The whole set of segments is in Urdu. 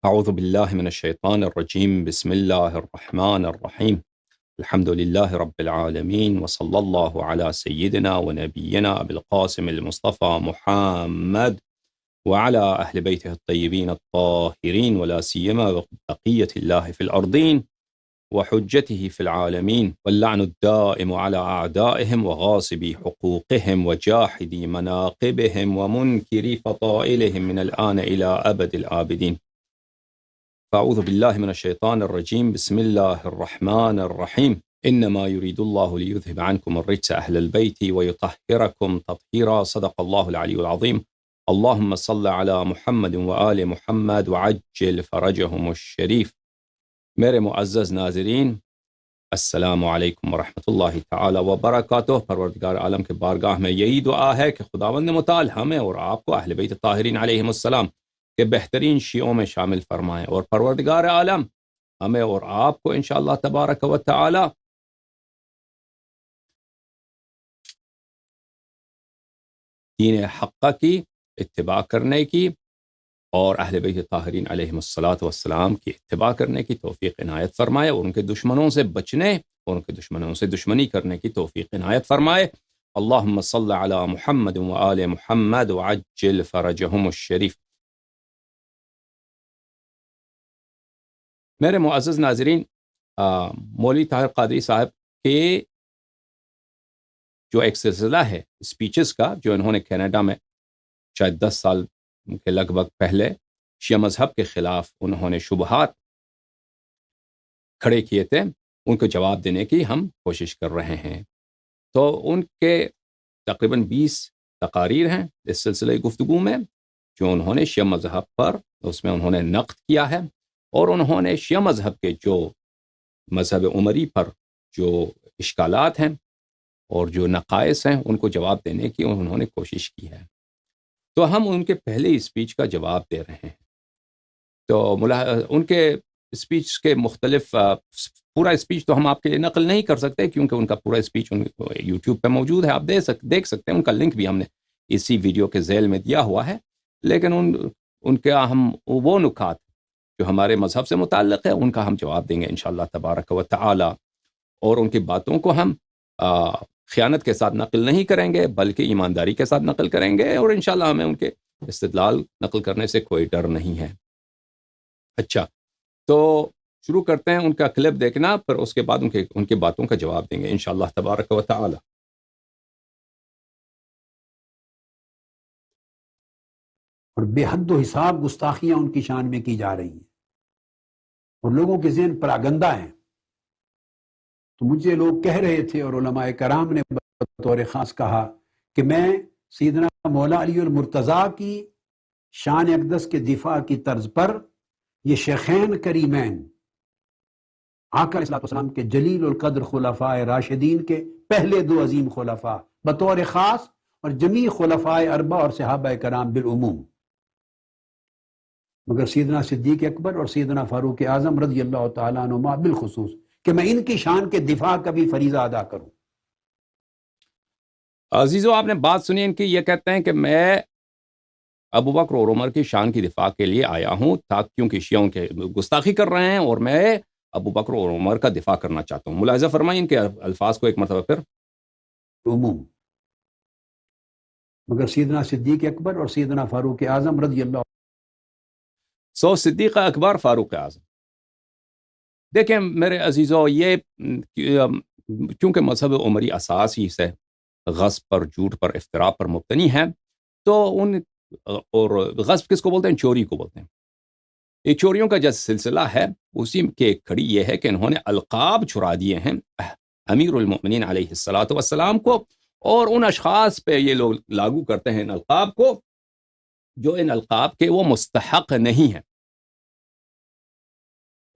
أعوذ بالله من الشيطان الرجيم بسم الله الرحمن الرحيم الحمد لله رب العالمين وصلى الله على سيدنا ونبينا أبي القاسم المصطفى محمد وعلى أهل بيته الطيبين الطاهرين ولا سيما بقية الله في الأرضين وحجته في العالمين واللعن الدائم على أعدائهم وغاصبي حقوقهم وجاحدي مناقبهم ومنكري فضائلهم من الآن إلى أبد الآبدين. فأعوذ بالله من الشيطان الرجيم بسم الله الرحمن الرحيم إنما يريد الله ليذهب عنكم الرجس أهل البيت ويطهركم تطهيرا صدق الله العلي العظيم. اللهم صل على محمد وآل محمد وعجل فرجهم الشريف. میرے معزز ناظرین، السلام علیکم ورحمۃ اللہ تعالی وبرکاتہ۔ پروردگار عالم کے بارگاہ میں یہی دعا ہے کہ خداوند متعال ہمیں اور آپ کو اہل بیت طاہرین علیہم السلام کے بہترین شیعوں میں شامل فرمائیں، اور پروردگار عالم ہمیں اور آپ کو انشاءاللہ تبارک و تعالی دین حقہ کی اتباع کرنے کی اور اہل بیت طاہرین علیہم السلام کی اتباع کرنے کی توفیق عنایت فرمائے، اور ان کے دشمنوں سے بچنے اور ان کے دشمنوں سے دشمنی کرنے کی توفیق عنایت فرمائے۔ اللہم صل علی محمد وآل محمد وعجل فرجہم الشریف۔ میرے معزز ناظرین، مولوی طاہر قادری صاحب کے جو ایک سلسلہ ہے اسپیچز کا، جو انہوں نے کینیڈا میں شاید 10 سال کے لگ بھگ پہلے شیعہ مذہب کے خلاف انہوں نے شبہات کھڑے کیے تھے، ان کو جواب دینے کی ہم کوشش کر رہے ہیں۔ تو ان کے تقریباً 20 تقاریر ہیں اس سلسلے گفتگو میں، جو انہوں نے شیعہ مذہب پر اس میں انہوں نے نقد کیا ہے، اور انہوں نے شیعہ مذہب کے جو مذہب عمری پر جو اشکالات ہیں اور جو نقائص ہیں ان کو جواب دینے کی انہوں نے کوشش کی ہے۔ تو ہم ان کے پہلے اسپیچ کا جواب دے رہے ہیں۔ تو ان کے اسپیچ کے مختلف پورا اسپیچ تو ہم آپ کے لیے نقل نہیں کر سکتے، کیونکہ ان کا پورا اسپیچ یوٹیوب پہ موجود ہے، آپ دیکھ سکتے ہیں، ان کا لنک بھی ہم نے اسی ویڈیو کے ذیل میں دیا ہوا ہے۔ لیکن ان کے ہم وہ نکات جو ہمارے مذہب سے متعلق ہے ان کا ہم جواب دیں گے انشاءاللہ تبارک و تعالی، اور ان کی باتوں کو ہم خیانت کے ساتھ نقل نہیں کریں گے بلکہ ایمانداری کے ساتھ نقل کریں گے، اور انشاءاللہ ہمیں ان کے استدلال نقل کرنے سے کوئی ڈر نہیں ہے۔ اچھا، تو شروع کرتے ہیں ان کا کلپ دیکھنا، پھر اس کے بعد ان کی باتوں کا جواب دیں گے انشاءاللہ تبارک و تعالی۔ اور بے حد و حساب گستاخیاں ان کی شان میں کی جا رہی ہیں، اور لوگوں کے ذہن پر آگندہ ہیں۔ تو مجھے لوگ کہہ رہے تھے اور علماء کرام نے بطور خاص کہا کہ میں سیدنا مولا علی المرتضیٰ کی شان اقدس کے دفاع کی طرز پر یہ شیخین کریمین آقا علیہ السلام کے جلیل القدر خلفاء راشدین کے پہلے 2 عظیم خلفاء بطور خاص، اور جمیع خلفاء اربع اور صحابہ کرام بالعموم، مگر سیدنا صدیق اکبر اور سیدنا فاروق اعظم رضی اللہ تعالیٰ عنہما بالخصوص، کہ میں ان کی شان کے دفاع کا بھی فریضہ ادا کروں۔ عزیزو، آپ نے بات سنی ان کی، یہ کہتے ہیں کہ میں ابو بکر اور عمر کی شان کی دفاع کے لیے آیا ہوں، کیونکہ شیعوں کے گستاخی کر رہے ہیں اور میں ابو بکر اور عمر کا دفاع کرنا چاہتا ہوں۔ ملاحظہ فرمائیں ان کے الفاظ کو ایک مرتبہ پھر۔ عموم، مگر سیدنا صدیق اکبر اور سیدنا فاروق اعظم رضی اللہ صدیق اکبر، فاروق اعظم۔ دیکھیں میرے عزیزو، یہ کیونکہ مذہب عمری اساس ہی سے غصب پر، جھوٹ پر، افتراء پر مبتنی ہے، تو اور غصب کس کو بولتے ہیں؟ چوری کو بولتے ہیں۔ یہ چوریوں کا جو سلسلہ ہے اسی کے کھڑی یہ ہے کہ انہوں نے القاب چھڑا دیے ہیں امیر المؤمنین علیہ السلام کو، اور ان اشخاص پہ یہ لوگ لاگو کرتے ہیں ان القاب کو جو ان القاب کے وہ مستحق نہیں ہیں۔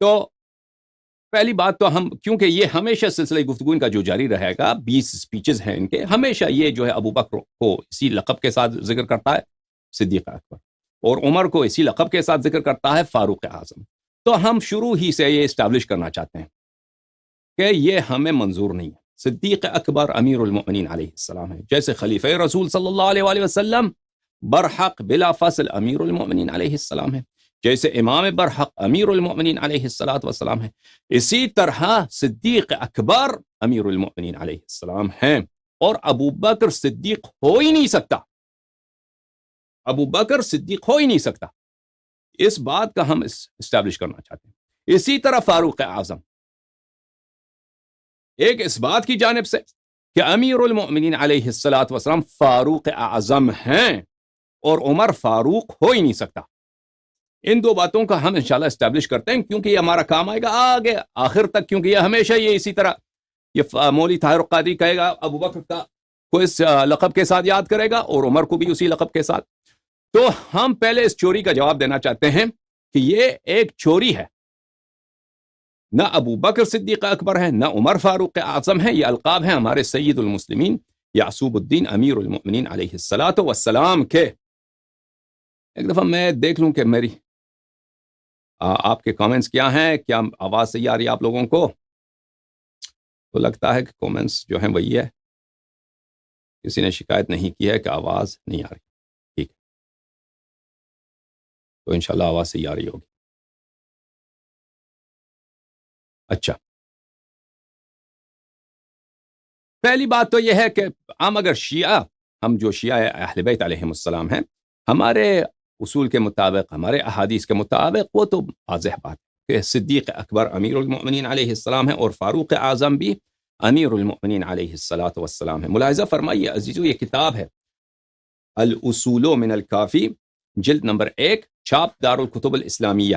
تو پہلی بات تو ہم، کیونکہ یہ ہمیشہ سلسلہ گفتگو ان کا جو جاری رہے گا، 20 سپیچز ہیں ان کے، ہمیشہ یہ جو ہے ابو بکر کو اسی لقب کے ساتھ ذکر کرتا ہے صدیق اکبر، اور عمر کو اسی لقب کے ساتھ ذکر کرتا ہے فاروق اعظم۔ تو ہم شروع ہی سے یہ اسٹیبلش کرنا چاہتے ہیں کہ یہ ہمیں منظور نہیں ہے۔ صدیق اکبر امیر المؤمنین علیہ السلام ہے، جیسے خلیفہ رسول صلی اللہ علیہ وآلہ وسلم برحق بلا فصل امیر المؤمنین علیہ السلام ہے۔ جیسے امام برحق امیر المؤمنین علیہ الصلوۃ والسلام ہیں، اسی طرح صدیق اکبر امیر المؤمنین علیہ السلام ہیں، اور ابو بکر صدیق ہو ہی نہیں سکتا، ابو بکر صدیق ہو ہی نہیں سکتا۔ اس بات کا ہم اسٹیبلش کرنا چاہتے ہیں۔ اسی طرح فاروق اعظم، ایک اس بات کی جانب سے کہ امیر المؤمنین علیہ الصلوۃ والسلام فاروق اعظم ہیں اور عمر فاروق ہو ہی نہیں سکتا۔ ان دو باتوں کا ہم انشاءاللہ اسٹیبلش کرتے ہیں، کیونکہ یہ ہمارا کام آئے گا آگے آخر تک، کیونکہ یہ ہمیشہ یہ اسی طرح یہ مولوی طاہر القادری کہے گا ابو بکر کو اس لقب کے ساتھ یاد کرے گا اور عمر کو بھی اسی لقب کے ساتھ۔ تو ہم پہلے اس چوری کا جواب دینا چاہتے ہیں کہ یہ ایک چوری ہے، نہ ابو بکر صدیق اکبر ہے، نہ عمر فاروق اعظم ہے، یہ القاب ہیں ہمارے سید المسلمین یعصوب الدین امیر المؤمنین علیہ الصلوۃ والسلام کے۔ ایک دفعہ میں دیکھ لوں کہ میری آپ کے کامنٹس کیا ہیں، کیا آواز صحیح آ رہی ہے آپ لوگوں کو؟ تو لگتا ہے کہ کامنٹس جو ہیں وہی ہے، کسی نے شکایت نہیں کی ہے کہ آواز نہیں آ رہی، ٹھیک ہے، تو انشاءاللہ آواز صحیح آ رہی ہوگی۔ اچھا، پہلی بات تو یہ ہے کہ ہم اگر ہم جو شیعہ اہل بیت علیہم السلام ہیں، ہمارے اصول کے مطابق، ہمارے احادیث کے مطابق، وہ تو واضح بات ہے کہ صدیق اکبر امیر المؤمنین علیہ السلام ہے اور فاروق اعظم بھی امیر المؤمنین علیہ الصلوۃ والسلام ہے۔ ملاحظہ فرمائیے عزیزو، یہ کتاب ہے الاصول من الکافی، جلد نمبر 1، چھاپ دار الکتب الاسلامیہ۔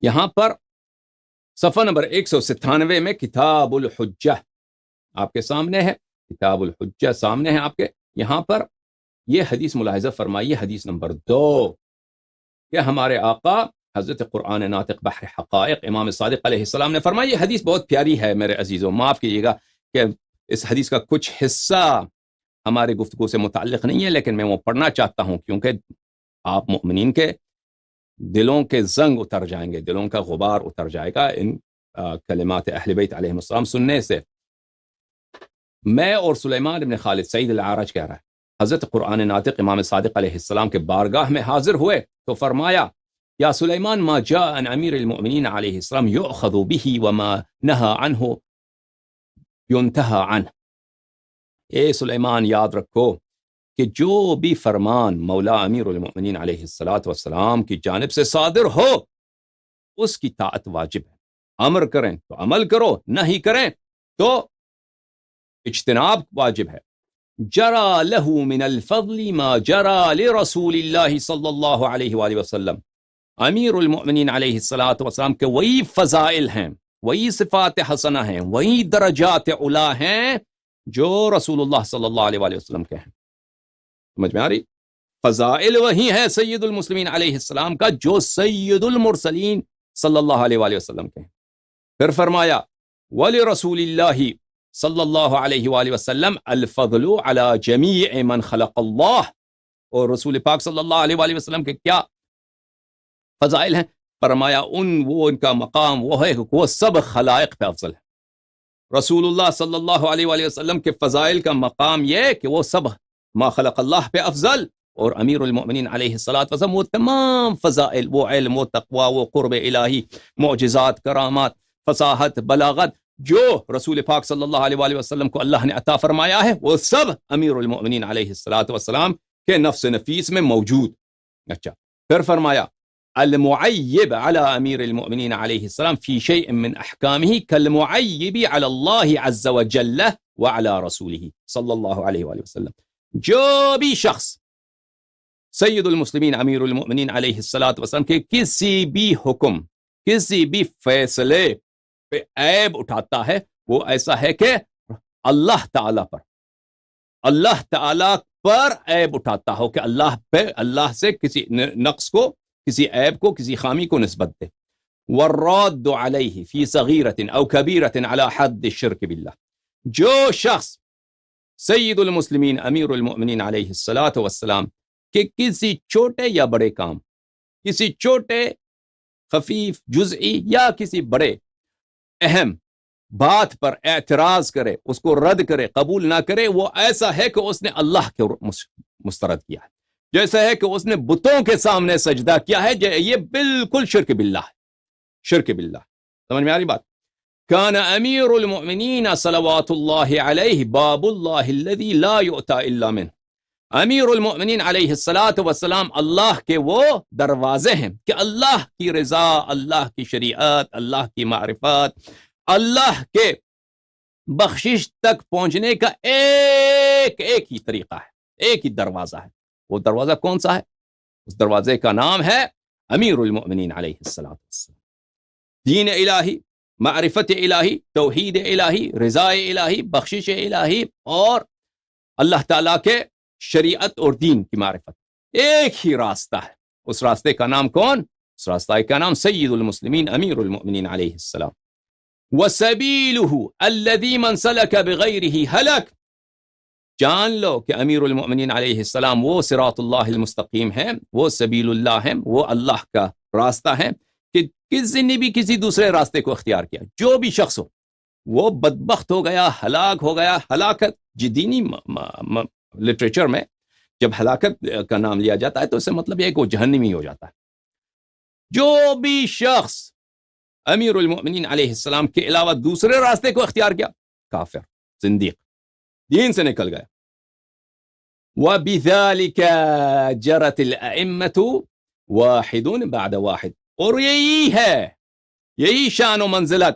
یہاں پر صفحہ نمبر 197 میں کتاب الحجہ آپ کے سامنے ہے، کتاب الحجہ سامنے ہے آپ کے، یہاں پر یہ حدیث ملاحظہ فرمائیے، حدیث نمبر 2، کہ ہمارے آقا حضرت قرآن ناطق بحر حقائق امام صادق علیہ السلام نے فرمایا۔ یہ حدیث بہت پیاری ہے میرے عزیزوں، معاف کیجیے گا کہ اس حدیث کا کچھ حصہ ہمارے گفتگو سے متعلق نہیں ہے، لیکن میں وہ پڑھنا چاہتا ہوں کیونکہ آپ مؤمنین کے دلوں کے زنگ اتر جائیں گے، دلوں کا غبار اتر جائے گا ان کلمات اہل بیت علیہ السلام سننے سے۔ میں اور سلیمان بن خالد سعید العرج کہہ رہا ہے، حضرت قرآن ناطق امام صادق علیہ السلام کے بارگاہ میں حاضر ہوئے تو فرمایا، یا سلیمان ما جاء عن امیر المؤمنین علیہ السلام یؤخذ به وما نهى عنه ينتهى عنه۔ اے سلیمان، یاد رکھو کہ جو بھی فرمان مولا امیر المؤمنین علیہ السلام کی جانب سے صادر ہو اس کی طاعت واجب ہے، امر کریں تو عمل کرو، نہیں کریں تو اجتناب واجب ہے۔ جرى له من الفضل ما جرى لرسول اللہ صلی اللہ علیہ وآلہ وسلم، امیر المؤمنین علیہ السلام کے وہی فضائل ہیں، وہی صفات حسنہ ہیں، وہی درجات علا ہیں جو رسول اللہ صلی اللہ علیہ وآلہ وسلم کے ہیں۔ سمجھ میں آ رہی؟ فضائل وہی ہے سید المسلمین علیہ السلام کا جو سید المرسلین صلی اللہ علیہ وآلہ وسلم کے ہیں۔ پھر فرمایا وَلِرَسُولِ اللَّهِ صلی اللہ علیہ وآلہ وسلم الفضل علی جمیع من خلق اللہ، اور رسول پاک صلی اللہ علیہ وآلہ وسلم کے کیا فضائل ہیں؟ فرمایا ان کا مقام وہ ہے کہ وہ سب خلائق پہ افضل ہے۔ رسول اللہ صلی اللہ علیہ وآلہ وسلم کے فضائل کا مقام یہ کہ وہ سب ما خلق اللہ پہ افضل، اور امیر المؤمنین علیہ السلام وہ تمام فضائل، وہ علم، وہ تقوی، وہ قرب الہی، معجزات، کرامات، فصاحت، بلاغت، جو رسول پاک صلی اللہ علیہ وآلہ وسلم کو اللہ نے عطا فرمایا ہے وہ سب امیر المؤمنین علیہ السلام کے نفس نفیس میں موجود۔ اچھا، پھر فرمایا المعیب علی امیر المؤمنین علیہ السلام فی شیء من احکامہ کالمعیب علی اللہ عز وجل وعلی رسولہ صلی اللہ علیہ وآلہ وسلم۔ جو بھی شخص سید المسلمین امیر المؤمنین علیہ السلام کے کسی بھی حکم، کسی بھی فیصلے پہ عیب اٹھاتا ہے، وہ ایسا ہے کہ اللہ تعالی پر عیب اٹھاتا ہو، کہ اللہ سے کسی نقص کو، کسی عیب کو، کسی خامی کو نسبت دے۔ والراد علیہ فی صغیرۃ او کبیرۃ علی حد الشرک باللہ، جو شخص سید المسلمین امیر المؤمنین علیہ السلام کہ کسی چھوٹے یا بڑے کام، کسی چھوٹے خفیف جزئی یا کسی بڑے اہم بات پر اعتراض کرے، اس کو رد کرے، قبول نہ کرے، وہ ایسا ہے کہ اس نے اللہ کے مسترد کیا ہے۔ جیسا ہے کہ اس نے بتوں کے سامنے سجدہ کیا ہے، یہ بالکل شرک باللہ ہے، شرک باللہ. سمجھ میں آ رہی بات؟ کان امیر المؤمنین صلوات اللہ علیہ باب اللہ الذی لا یؤتی الا منہ. امیر المؤمنین علیہ الصلاۃ والسلام اللہ کے وہ دروازے ہیں کہ اللہ کی رضا، اللہ کی شریعت، اللہ کی معرفت، اللہ کے بخشش تک پہنچنے کا ایک ہی طریقہ ہے، ایک ہی دروازہ ہے. وہ دروازہ کون سا ہے؟ اس دروازے کا نام ہے امیر المؤمنین علیہ الصلاۃ والسلام. دین الہی، معرفت الہی، توحید الہی، رضا الہی، بخشش الہی اور اللہ تعالیٰ کے شریعت اور دین کی معرفت، ایک ہی راستہ ہے. اس راستے کا نام کون؟ اس راستے کا نام سید المسلمین امیر المؤمنین علیہ السلام. وَسَبِيلُهُ الَّذِي مَنْ سَلَكَ بِغَيْرِهِ هَلَكَ. جان لو کہ امیر المؤمنین علیہ السلام وہ صراط اللہ المستقیم ہے، وہ سبیل اللہ ہے، وہ اللہ کا راستہ ہے کہ کسی نے بھی کسی دوسرے راستے کو اختیار کیا، جو بھی شخص ہو وہ بدبخت ہو گیا، ہلاک ہو گیا. ہلاکت دینی لٹریچر میں جب ہلاکت کا نام لیا جاتا ہے تو اس سے مطلب یہ کہ وہ جہنمی ہو جاتا ہے. جو بھی شخص امیر المؤمنین علیہ السلام کے علاوہ دوسرے راستے کو اختیار کیا، کافر، زندیق، دین سے نکل گیا. وَبِذَلِكَ جَرَتِ الْأَئِمَّةُ وَاحِدٌ بَعْدَ وَاحِدٍ. اور یہی شان و منزلت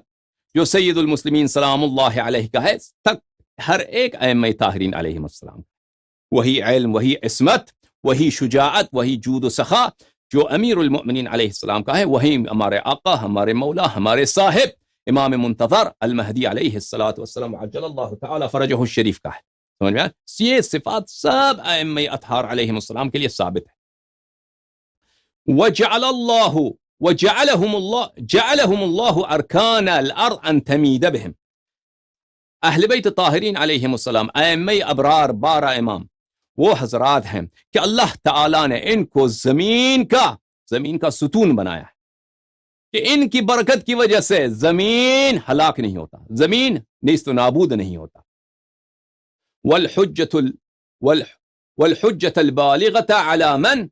جو سید المسلمین سلام اللہ علیہ کا ہے تک ہر ایک ائمہ طاہرین علیہم السلام. وہی علم، وہی عصمت، وہی شجاعت، وہی جود و سخا جو امیر المؤمنین علیہ السلام کا ہے، وہی ہمارے آقا، ہمارے مولا، ہمارے صاحب امام منتظر المہدی علیہ الصلوۃ والسلام عجل اللہ تعالی فرجہ الشریف کا ہے. سمجھ میں؟ یہ صفات سب ائمہ اطہار علیہم السلام کے لیے ثابت ہے. جعلهم اللہ ارکان الارض ان تمید بهم. اہل بیت طاہرین علیہم السلام، ائمہ ابرار، 12 امام، وہ حضرات ہیں کہ اللہ تعالیٰ نے ان کو زمین کا ستون بنایا ہے کہ ان کی برکت کی وجہ سے زمین ہلاک نہیں ہوتا، زمین نیست و نابود نہیں ہوتا. والحجت البالغۃ علی من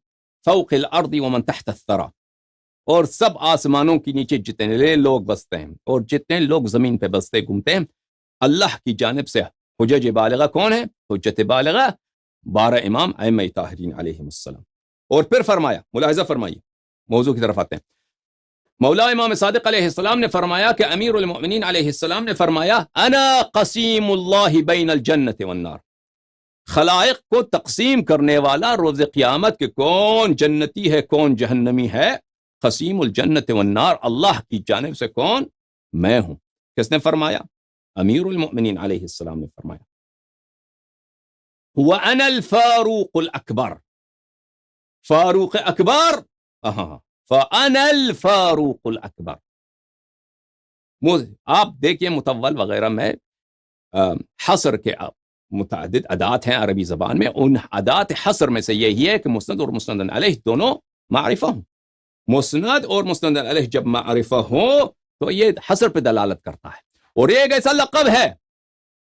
فوق الارض ومن تحت الثری. اور سب آسمانوں کے نیچے جتنے لوگ بستے ہیں اور جتنے لوگ زمین پہ بستے گھومتے ہیں، اللہ کی جانب سے حجج بالغہ کون ہے؟ حجت بالغہ 12 امام ائمہ طاہرین علیہم السلام. اور پھر فرمایا، ملاحظہ فرمائیے، موضوع کی طرف آتے ہیں. مولا امام صادق علیہ السلام نے فرمایا کہ امیر المؤمنین علیہ السلام نے فرمایا انا قسیم اللہ بین الجنت والنار. خلائق کو تقسیم کرنے والا روز قیامت کہ کون جنتی ہے کون جہنمی ہے، قسیم الجنت والنار اللہ کی جانب سے کون؟ میں ہوں. کس نے فرمایا؟ امیر المؤمنین علیہ السلام نے فرمایا. وَأَنَا الْفَارُوقُ الْأَكْبَرُ. فاروق اکبر، فَأَنَا الْفَاروقُ الْأَكْبَرُ. آپ دیکھیں مطول وغیرہ میں حصر کے متعدد ادات ہیں عربی زبان میں. ان ادات حصر میں سے یہی ہے کہ مسند اور مسند علیہ دونوں معرفہ ہوں. مسند اور مسند علیہ جب معرفہ ہو تو یہ حصر پہ دلالت کرتا ہے. اور یہ ایک ایسا لقب ہے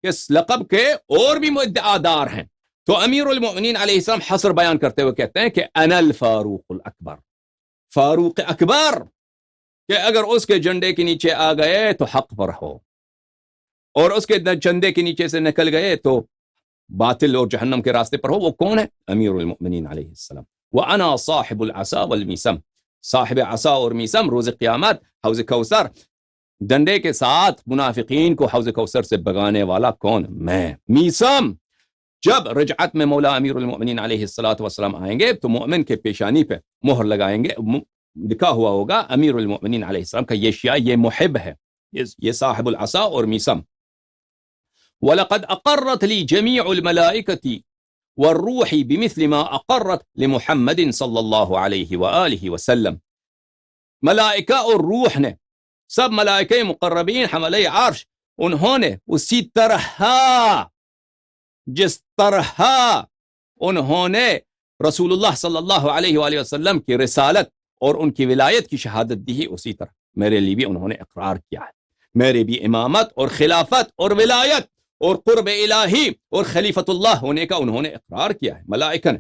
کہ اس لقب کے اور بھی مدعادار ہیں. تو امیر المؤمنین علیہ السلام حصر بیان کرتے ہوئے کہتے ہیں کہ انا الفاروق الاکبر، فاروق اکبر، کہ اگر اس کے جھنڈے کے نیچے آ گئے تو حق پر ہو، اور اس کے جھنڈے کے نیچے سے نکل گئے تو باطل اور جہنم کے راستے پر ہو. وہ کون ہے؟ امیر المؤمنین علیہ السلام. وانا صاحب العصا والمیسم. صاحب عصا اور میسم، روز قیامت حوض کوثر، ڈنڈے کے ساتھ منافقین کو حوض کوثر سے بگانے والا کون؟ میں. میسم، جب رجعت میں مولا امیر المؤمنین علیہ الصلوۃ والسلام آئیں گے تو مومن کے پیشانی پہ مہر لگائیں گے، لکھا ہوا ہوگا امیر المؤمنین علیہ السلام کا یہ شیعہ، یہ محب ہے، یہ صاحب العصا اور میسم. وَلَقَدْ أَقَرَّتْ لِي جَمِيعُ الْمَلَائِكَةِ وَالرُّوحِ بِمِثْلِ مَا أَقَرَّتْ لِمُحَمَّدٍ صلی اللہ علیہ وآلہ وسلم. ملائکہ اور روح نے، سب ملائکہ مقربین حملہ عرش، انہوں نے اسی طرح، جس طرح انہوں نے رسول اللہ صلی اللہ علیہ وآلہ وسلم کی رسالت اور ان کی ولایت کی شہادت دی، اسی طرح میرے لیے بھی انہوں نے اقرار کیا ہے. میرے بھی امامت اور خلافت اور ولایت اور قرب الہی اور خلیفت اللہ ہونے کا انہوں نے اقرار کیا ہے ملائکہ نے.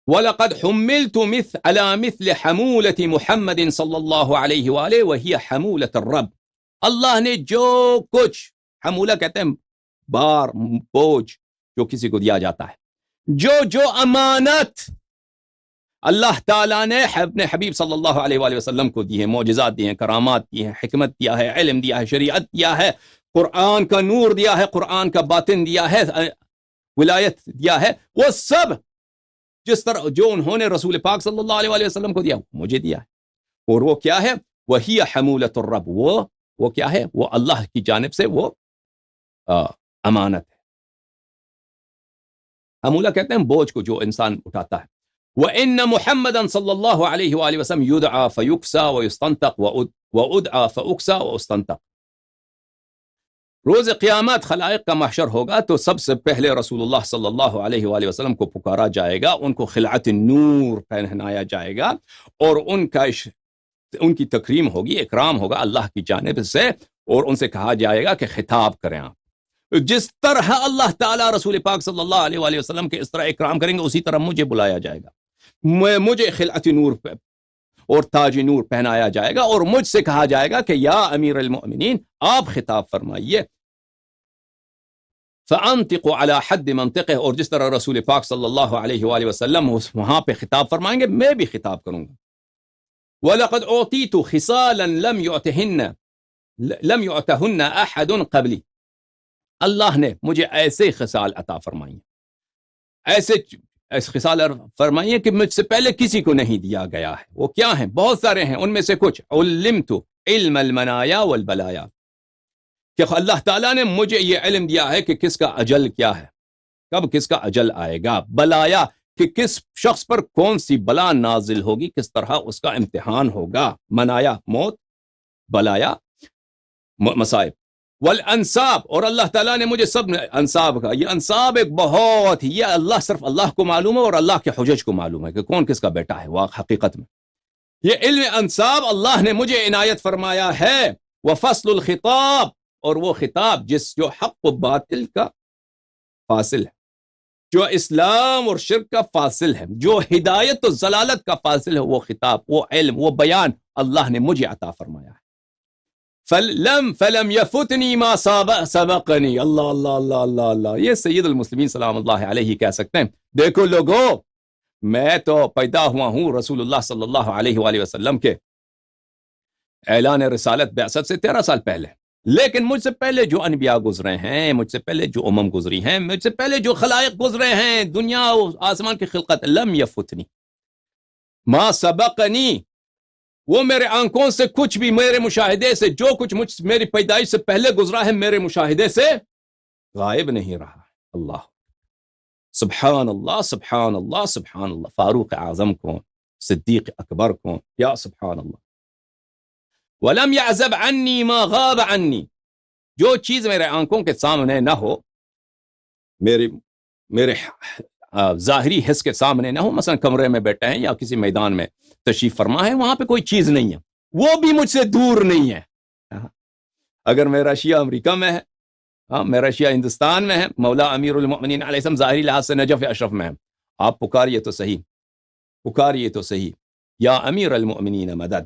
وَلَقَدْ حُمِّلْتُ عَلَى مِثْلِ حَمُولَةِ مُحَمَّدٍ صلی اللہ علیہ وآلہ وَهِيَ حَمُولَةُ الرَّبِّ. اللہ نے جو کچھ، حمولہ کہتے ہیں بار، بوجھ جو کسی کو دیا جاتا ہے، جو امانت اللہ تعالیٰ نے اپنے حبیب صلی اللہ علیہ وآلہ وسلم کو دی ہے، معجزات دی ہیں، کرامات دی ہیں، حکمت دیا ہے، علم دیا ہے، شریعت دیا ہے، قرآن کا نور دیا ہے، قرآن کا باطن دیا ہے، ولایت دیا ہے، وہ سب جس طرح جو انہوں نے رسول پاک صلی اللہ علیہ وآلہ وسلم کو دیا مجھے دیا ہے. اور وہ کیا ہے؟ وہی حمولۃ الرب، وہ کیا ہے؟ وہ اللہ کی جانب سے وہ امانت ہے. حمولہ کہتے ہیں بوجھ کو جو انسان اٹھاتا ہے. وَإِنَّ مُحَمَّدًا صلی اللہ علیہ وآلہ وسلم يُدْعَى فَيُكْسَى وَيُسْتَنْتَقْ وَأُدْعَى فَأُكْسَى وَأُسْتَنْتَقْ. روز قیامت خلائق کا محشر ہوگا تو سب سے پہلے رسول اللہ صلی اللہ علیہ وآلہ وسلم کو پکارا جائے گا، ان کو خلعت نور پہنایا جائے گا، اور ان کی تکریم ہوگی، اکرام ہوگا اللہ کی جانب سے، اور ان سے کہا جائے گا کہ خطاب کریں آپ. جس طرح اللہ تعالیٰ رسول پاک صلی اللہ علیہ وآلہ وسلم کے اس طرح اکرام کریں گے، اسی طرح مجھے بلایا جائے گا، مجھے خلعت نور اور تاج نور پہنایا جائے گا، اور مجھ سے کہا جائے گا کہ یا امیر المؤمنین آپ خطاب فرمائیے. فَأَنْتِقُ عَلَى حَدِّ مَنْطِقِهِ، اور جس طرح رسول پاک صلی اللہ علیہ وآلہ وسلم وہاں پہ خطاب فرمائیں گے، میں بھی خطاب کروں گا. وَلَقَدْ أُعْطِيتُ خِصَالًا لَمْ يُعْتَهُنَّ أَحَدٌ قَبْلِي. اللہ نے مجھے ایسے خصال عطا فرمائی ہیں، ایسے خصال فرمائی ہیں کہ مجھ سے پہلے کسی کو نہیں دیا گیا ہے. وہ کیا ہیں؟ بہت سارے ہیں، ان میں سے کچھ علمت علم المنایا والبلایا، کہ اللہ تعالیٰ نے مجھے یہ علم دیا ہے کہ کس کا اجل کیا ہے، کب کس کا اجل آئے گا. بلایا، کہ کس شخص پر کون سی بلا نازل ہوگی، کس طرح اس کا امتحان ہوگا. منایا موت، بلایا مصائب. والانصاب، اور اللہ تعالیٰ نے مجھے سب انصاب کا، یہ انصاب ایک بہت، یہ اللہ صرف اللہ کو معلوم ہے، اور اللہ کے حجج کو معلوم ہے کہ کون کس کا بیٹا ہے. حقیقت میں یہ علم انصاب اللہ نے مجھے عنایت فرمایا ہے. وفصل الخطاب، اور وہ خطاب جو حق و باطل کا فاصل ہے، جو اسلام اور شرک کا فاصل ہے، جو ہدایت و ضلالت کا فاصل ہے، وہ خطاب، وہ علم، وہ بیان اللہ نے مجھے عطا فرمایا ہے. فلم يفتنی ما سبقنی. اللہ اللہ اللہ اللہ اللہ، یہ سید المسلمین سلام اللہ علیہ کہہ سکتے ہیں. دیکھو لوگو، میں تو پیدا ہوا ہوں رسول اللہ صلی اللہ علیہ وآلہ وسلم کے اعلان رسالت بعثت سے 13 سال پہلے، لیکن مجھ سے پہلے جو انبیاء گزرے ہیں، مجھ سے پہلے جو امم گزری ہیں، مجھ سے پہلے جو خلائق گزرے ہیں، دنیا و آسمان کی خلقت، لم یفتنی ما سبقنی، وہ میرے آنکھوں سے کچھ بھی، میرے مشاہدے سے جو کچھ میری پیدائش سے پہلے گزرا ہے، میرے مشاہدے سے غائب نہیں رہا. اللہ سبحان اللہ سبحان اللہ سبحان اللہ. فاروق اعظم کو، صدیق اکبر کو، یا سبحان اللہ. وَلَمْ يَعْزَبْ عَنِّي مَا غَابَ عَنِّي، جو چیز میرے آنکھوں کے سامنے نہ ہو، میرے ظاہری حس کے سامنے نہ ہو، مثلا کمرے میں بیٹھے ہیں یا کسی میدان میں تشریف فرما ہے، وہاں پہ کوئی چیز نہیں ہے، وہ بھی مجھ سے دور نہیں ہے. اگر میرا شیعہ امریکہ میں ہے، میرا شیعہ ہندوستان میں ہے، مولا امیر المؤمنین علیہ السلام ظاہری لحاظ سے نجف اشرف میں ہے، آپ پکاریے تو صحیح، پکاریے تو صحیح، یا امیر المؤمنین مدد.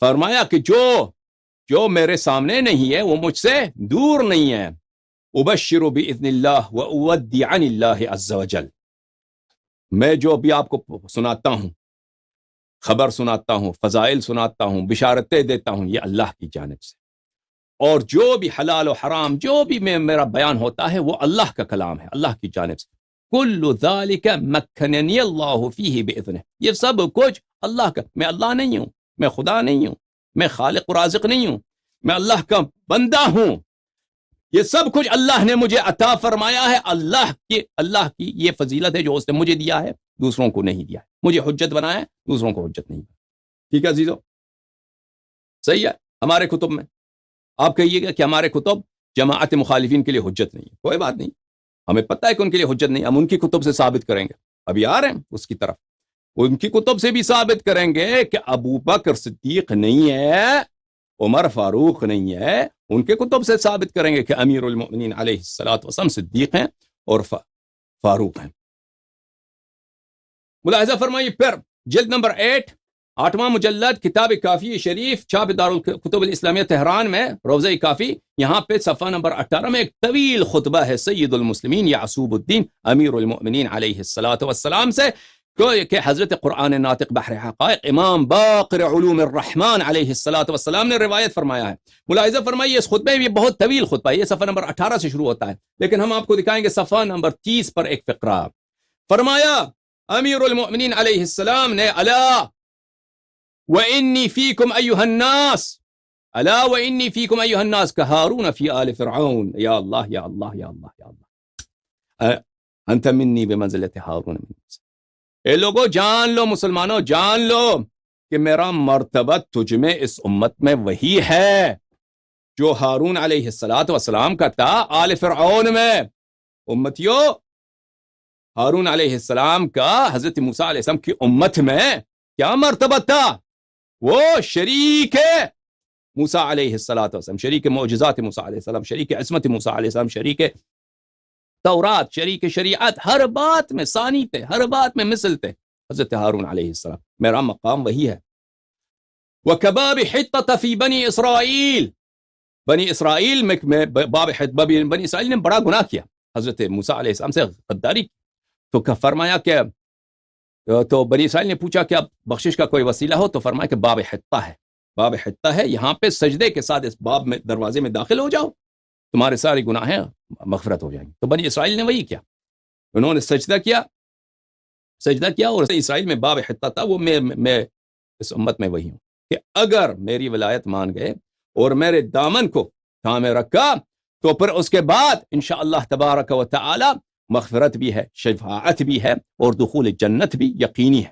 فرمایا کہ جو میرے سامنے نہیں ہے وہ مجھ سے دور نہیں ہے. ابشر باذن اللہ واودی عن اللہ عز وجل، میں جو بھی آپ کو سناتا ہوں، خبر سناتا ہوں، فضائل سناتا ہوں، بشارتیں دیتا ہوں، یہ اللہ کی جانب سے. اور جو بھی حلال و حرام، جو بھی میرا بیان ہوتا ہے، وہ اللہ کا کلام ہے، اللہ کی جانب سے. کل ذالک مکننی اللہ فیہ باذنہ، یہ سب کچھ اللہ کا، میں اللہ نہیں ہوں، میں خدا نہیں ہوں، میں خالق و رازق نہیں ہوں، میں اللہ کا بندہ ہوں. یہ سب کچھ اللہ نے مجھے عطا فرمایا ہے. اللہ کی یہ فضیلت ہے جو اس نے مجھے دیا ہے، دوسروں کو نہیں دیا ہے. مجھے حجت بنایا ہے، دوسروں کو حجت نہیں بنایا. ٹھیک ہے عزیزو، صحیح ہے. ہمارے کتب میں آپ کہیے گا کہ ہمارے کتب جماعت مخالفین کے لیے حجت نہیں ہے، کوئی بات نہیں، ہمیں پتہ ہے کہ ان کے لیے حجت نہیں. ہم ان کی کتب سے ثابت کریں گے، ابھی آ رہے ہیں اس کی طرف. ان کی کتب سے بھی ثابت کریں گے کہ ابو بکر صدیق نہیں ہے، عمر فاروق نہیں ہے. ان کے کتب سے ثابت کریں گے کہ امیر المؤمنین علیہ الصلوۃ والسلام صدیق ہیں اور فاروق ہیں. ملاحظہ فرمائیے پھر جلد نمبر 8 8واں مجلد کتاب کافی شریف چھاپ دارالکتب الاسلامیہ تہران میں روضہ کافی، یہاں پہ صفحہ نمبر 18 میں ایک طویل خطبہ ہے سید المسلمین یعصوب الدین امیر المؤمنین علیہ الصلاۃ والسلام سے، کہ حضرت قرآن ناطق بحر حقائق امام باقر علوم الرحمن علیہ الصلاۃ والسلام نے روایت فرمایا ہے۔ ملاحظہ فرمائیے اس خطبے میں، یہ بہت طویل خطبہ ہے، یہ صفحہ نمبر 18 سے شروع ہوتا ہے، لیکن ہم آپ کو دکھائیں گے صفحہ نمبر 30 پر ایک فقرہ۔ فرمایا امیر المؤمنین علیہ السلام نے الا وانی فیکم ایھا الناس، الا وانی فیکم ایھا الناس کہارون فی آل فرعون، یا اللہ یا اللہ یا اللہ یا اللہ، انت منی بمنزلۃ ہارون من موسیٰ۔ اے لوگو جان لو، مسلمانوں جان لو کہ میرا مرتبہ تجھ میں اس امت میں وہی ہے جو ہارون علیہ السلام کا تھا آل فرعون میں۔ امتیو، ہارون علیہ السلام کا حضرت موسیٰ علیہ السلام کی امت میں کیا مرتبہ تھا؟ وہ شریک موسیٰ علیہ السلام، شریک معجزات موسیٰ علیہ السلام، شریک عصمت موسیٰ علیہ السلام، شریک تورات، شریک شریعت، ہر بات میں ثانی تھے، ہر بات میں مثل تھے حضرت ہارون علیہ السلام۔ میرا مقام وہی ہے۔ وَكَبَابِ حِطَّةَ فِي بنی اسرائیل، بنی اسرائیل میں بنی اسرائیل نے بڑا گناہ کیا، حضرت موسیٰ علیہ السلام سے غداری کی، تو فرمایا کہ تو بنی اسرائیل نے پوچھا کہ اب بخشش کا کوئی وسیلہ ہو، تو فرمایا کہ باب حطہ ہے، باب حطہ ہے، یہاں پہ سجدے کے ساتھ اس باب میں دروازے میں داخل ہو جاؤ، تمہارے سارے گناہیں مغفرت ہو جائیں گے۔ تو بنی اسرائیل نے وہی کیا، انہوں نے سجدہ کیا اور اسرائیل میں باب حطہ تھا، وہ میں اس امت میں وہی ہوں کہ اگر میری ولایت مان گئے اور میرے دامن کو تھامے رکھا تو پھر اس کے بعد انشاءاللہ تبارک و تعالی مغفرت بھی ہے، شفاعت بھی ہے، اور دخول جنت بھی یقینی ہے۔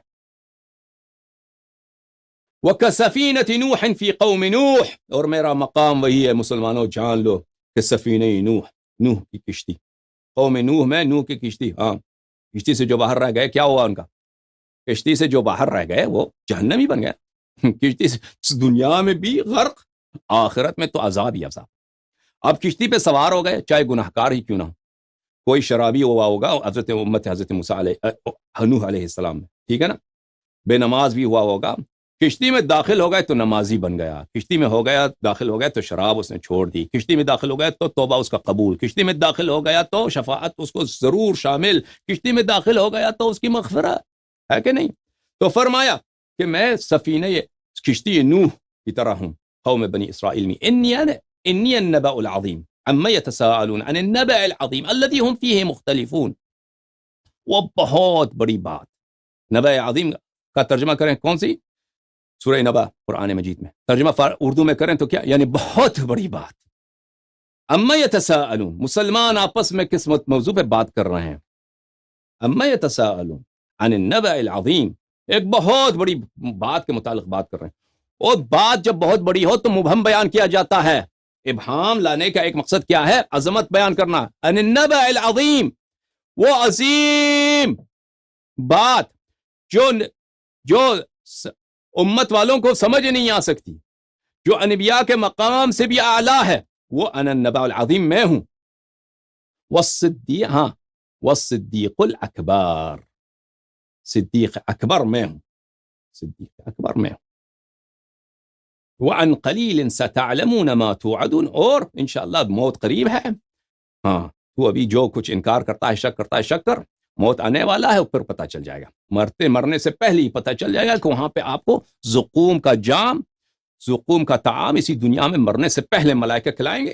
وَكَسَفِينَةِ نُوحٍ فِي قَوْمِ نُوح، اور میرا مقام وہی ہے، مسلمانوں جان لو کہ سفینہ نوح کی کشتی، قوم نوح میں نوح کی کشتی، ہاں کشتی سے جو باہر رہ گئے کیا ہوا ان کا؟ کشتی سے جو باہر رہ گئے وہ جہنمی بن گئے، کشتی سے دنیا میں بھی غرق، آخرت میں تو عذاب ہی عذاب۔ اب کشتی پہ سوار ہو گئے، چاہے گناہ کار ہی کیوں نہ ہو، کوئی شرابی ہوا ہوگا حضرت موسیٰ نوح علیہ السلام میں، ٹھیک ہے نا، بے نماز بھی ہوا ہوگا، کشتی میں داخل ہو گئے تو نمازی بن گیا، کشتی میں داخل ہو گیا تو شراب اس نے چھوڑ دی، کشتی میں داخل ہو گیا تو توبہ اس کا قبول، کشتی میں داخل ہو گیا تو شفاعت اس کو ضرور شامل، کشتی میں داخل ہو گیا تو اس کی مغفرت ہے کہ نہیں؟ تو فرمایا کہ میں سفینہ کشتی نوح کی طرح ہوں قوم بنی اسرائیل میں، انی النبأ العظیم عما يتساءلون عن النبأ العظیم الذی هم فیہ مختلفون۔ وہ بہت بڑی بات، نبأ عظیم کا ترجمہ کریں کون سی؟ سورہ نبا قرآن مجید میں، ترجمہ اردو میں کریں تو کیا؟ یعنی بہت بڑی بات۔ اما یتساءلون، مسلمان آپس میں کس موضوع پہ بات کر رہے ہیں؟ اما یتساءلون عن النبأ العظیم، ایک بہت بڑی بات کے متعلق بات کر رہے ہیں، اور بات جب بہت بڑی ہو تو مبہم بیان کیا جاتا ہے۔ ابہام لانے کا ایک مقصد کیا ہے؟ عظمت بیان کرنا۔ عن النبأ العظیم، وہ عظیم بات جو امت والوں کو سمجھ نہیں آ سکتی، جو انبیاء کے مقام سے بھی اعلیٰ ہے، وہ انا النبأ العظیم میں ہوں۔ والصدیق الاکبر، صدیق اکبر میں ہوں، صدیق اکبر میں ہوں۔ وعن قلیل ستعلمون ما توعدون، اور انشاءاللہ موت قریب ہے، ہاں تو ابھی جو کچھ انکار کرتا ہے، شک کرتا ہے، شک کر، موت آنے والا ہے، پھر پتہ چل جائے گا، مرنے سے پہلے ہی پتہ چل جائے گا کہ وہاں پہ آپ کو زقوم کا جام، زقوم کا طعام اسی دنیا میں مرنے سے پہلے ملائکہ کھلائیں گے،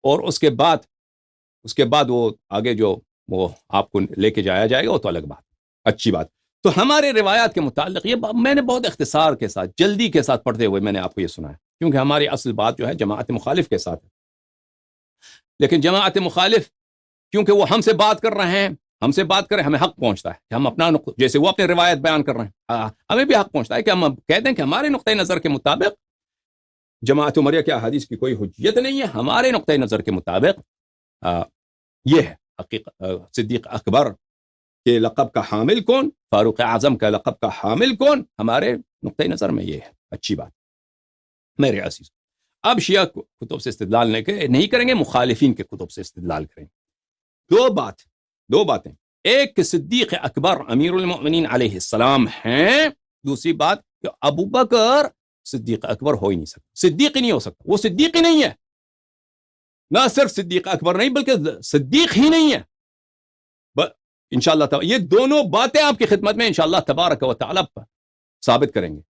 اور اس کے بعد وہ آگے جو وہ آپ کو لے کے جایا جائے گا، وہ تو الگ بات، اچھی بات۔ تو ہمارے روایات کے متعلق یہ میں نے بہت اختصار کے ساتھ، جلدی کے ساتھ پڑھتے ہوئے میں نے آپ کو یہ سنا ہے، کیونکہ ہماری اصل بات جو ہے جماعت مخالف کے ساتھ ہے، لیکن جماعت مخالف کیونکہ وہ ہم سے بات کر رہے ہیں، ہمیں حق پہنچتا ہے کہ ہم اپنا جیسے وہ اپنے روایت بیان کر رہے ہیں، ہمیں بھی حق پہنچتا ہے کہ ہم کہہ دیں کہ ہمارے نقطۂ نظر کے مطابق جماعت عمریہ کے احادیث کی کوئی حجیت نہیں ہے، ہمارے نقطۂ نظر کے مطابق یہ ہے حقیقت، صدیق اکبر کے لقب کا حامل کون، فاروق اعظم کا لقب کا حامل کون، ہمارے نقطۂ نظر میں یہ ہے، اچھی بات میرے عزیز۔ اب شیعہ کتب سے استدلال نہیں کریں گے، مخالفین کے کتب سے استدلال کریں گے۔ دو باتیں ایک کہ صدیق اکبر امیر المؤمنین علیہ السلام ہیں، دوسری بات کہ ابو بکر صدیق اکبر ہو ہی نہیں سکتا، صدیق ہی نہیں ہو سکتا، وہ صدیق ہی نہیں ہے، نہ صرف صدیق اکبر نہیں بلکہ صدیق ہی نہیں ہے۔ انشاءاللہ تعالی یہ دونوں باتیں آپ کی خدمت میں انشاءاللہ تبارک و تعالی ثابت کریں گے۔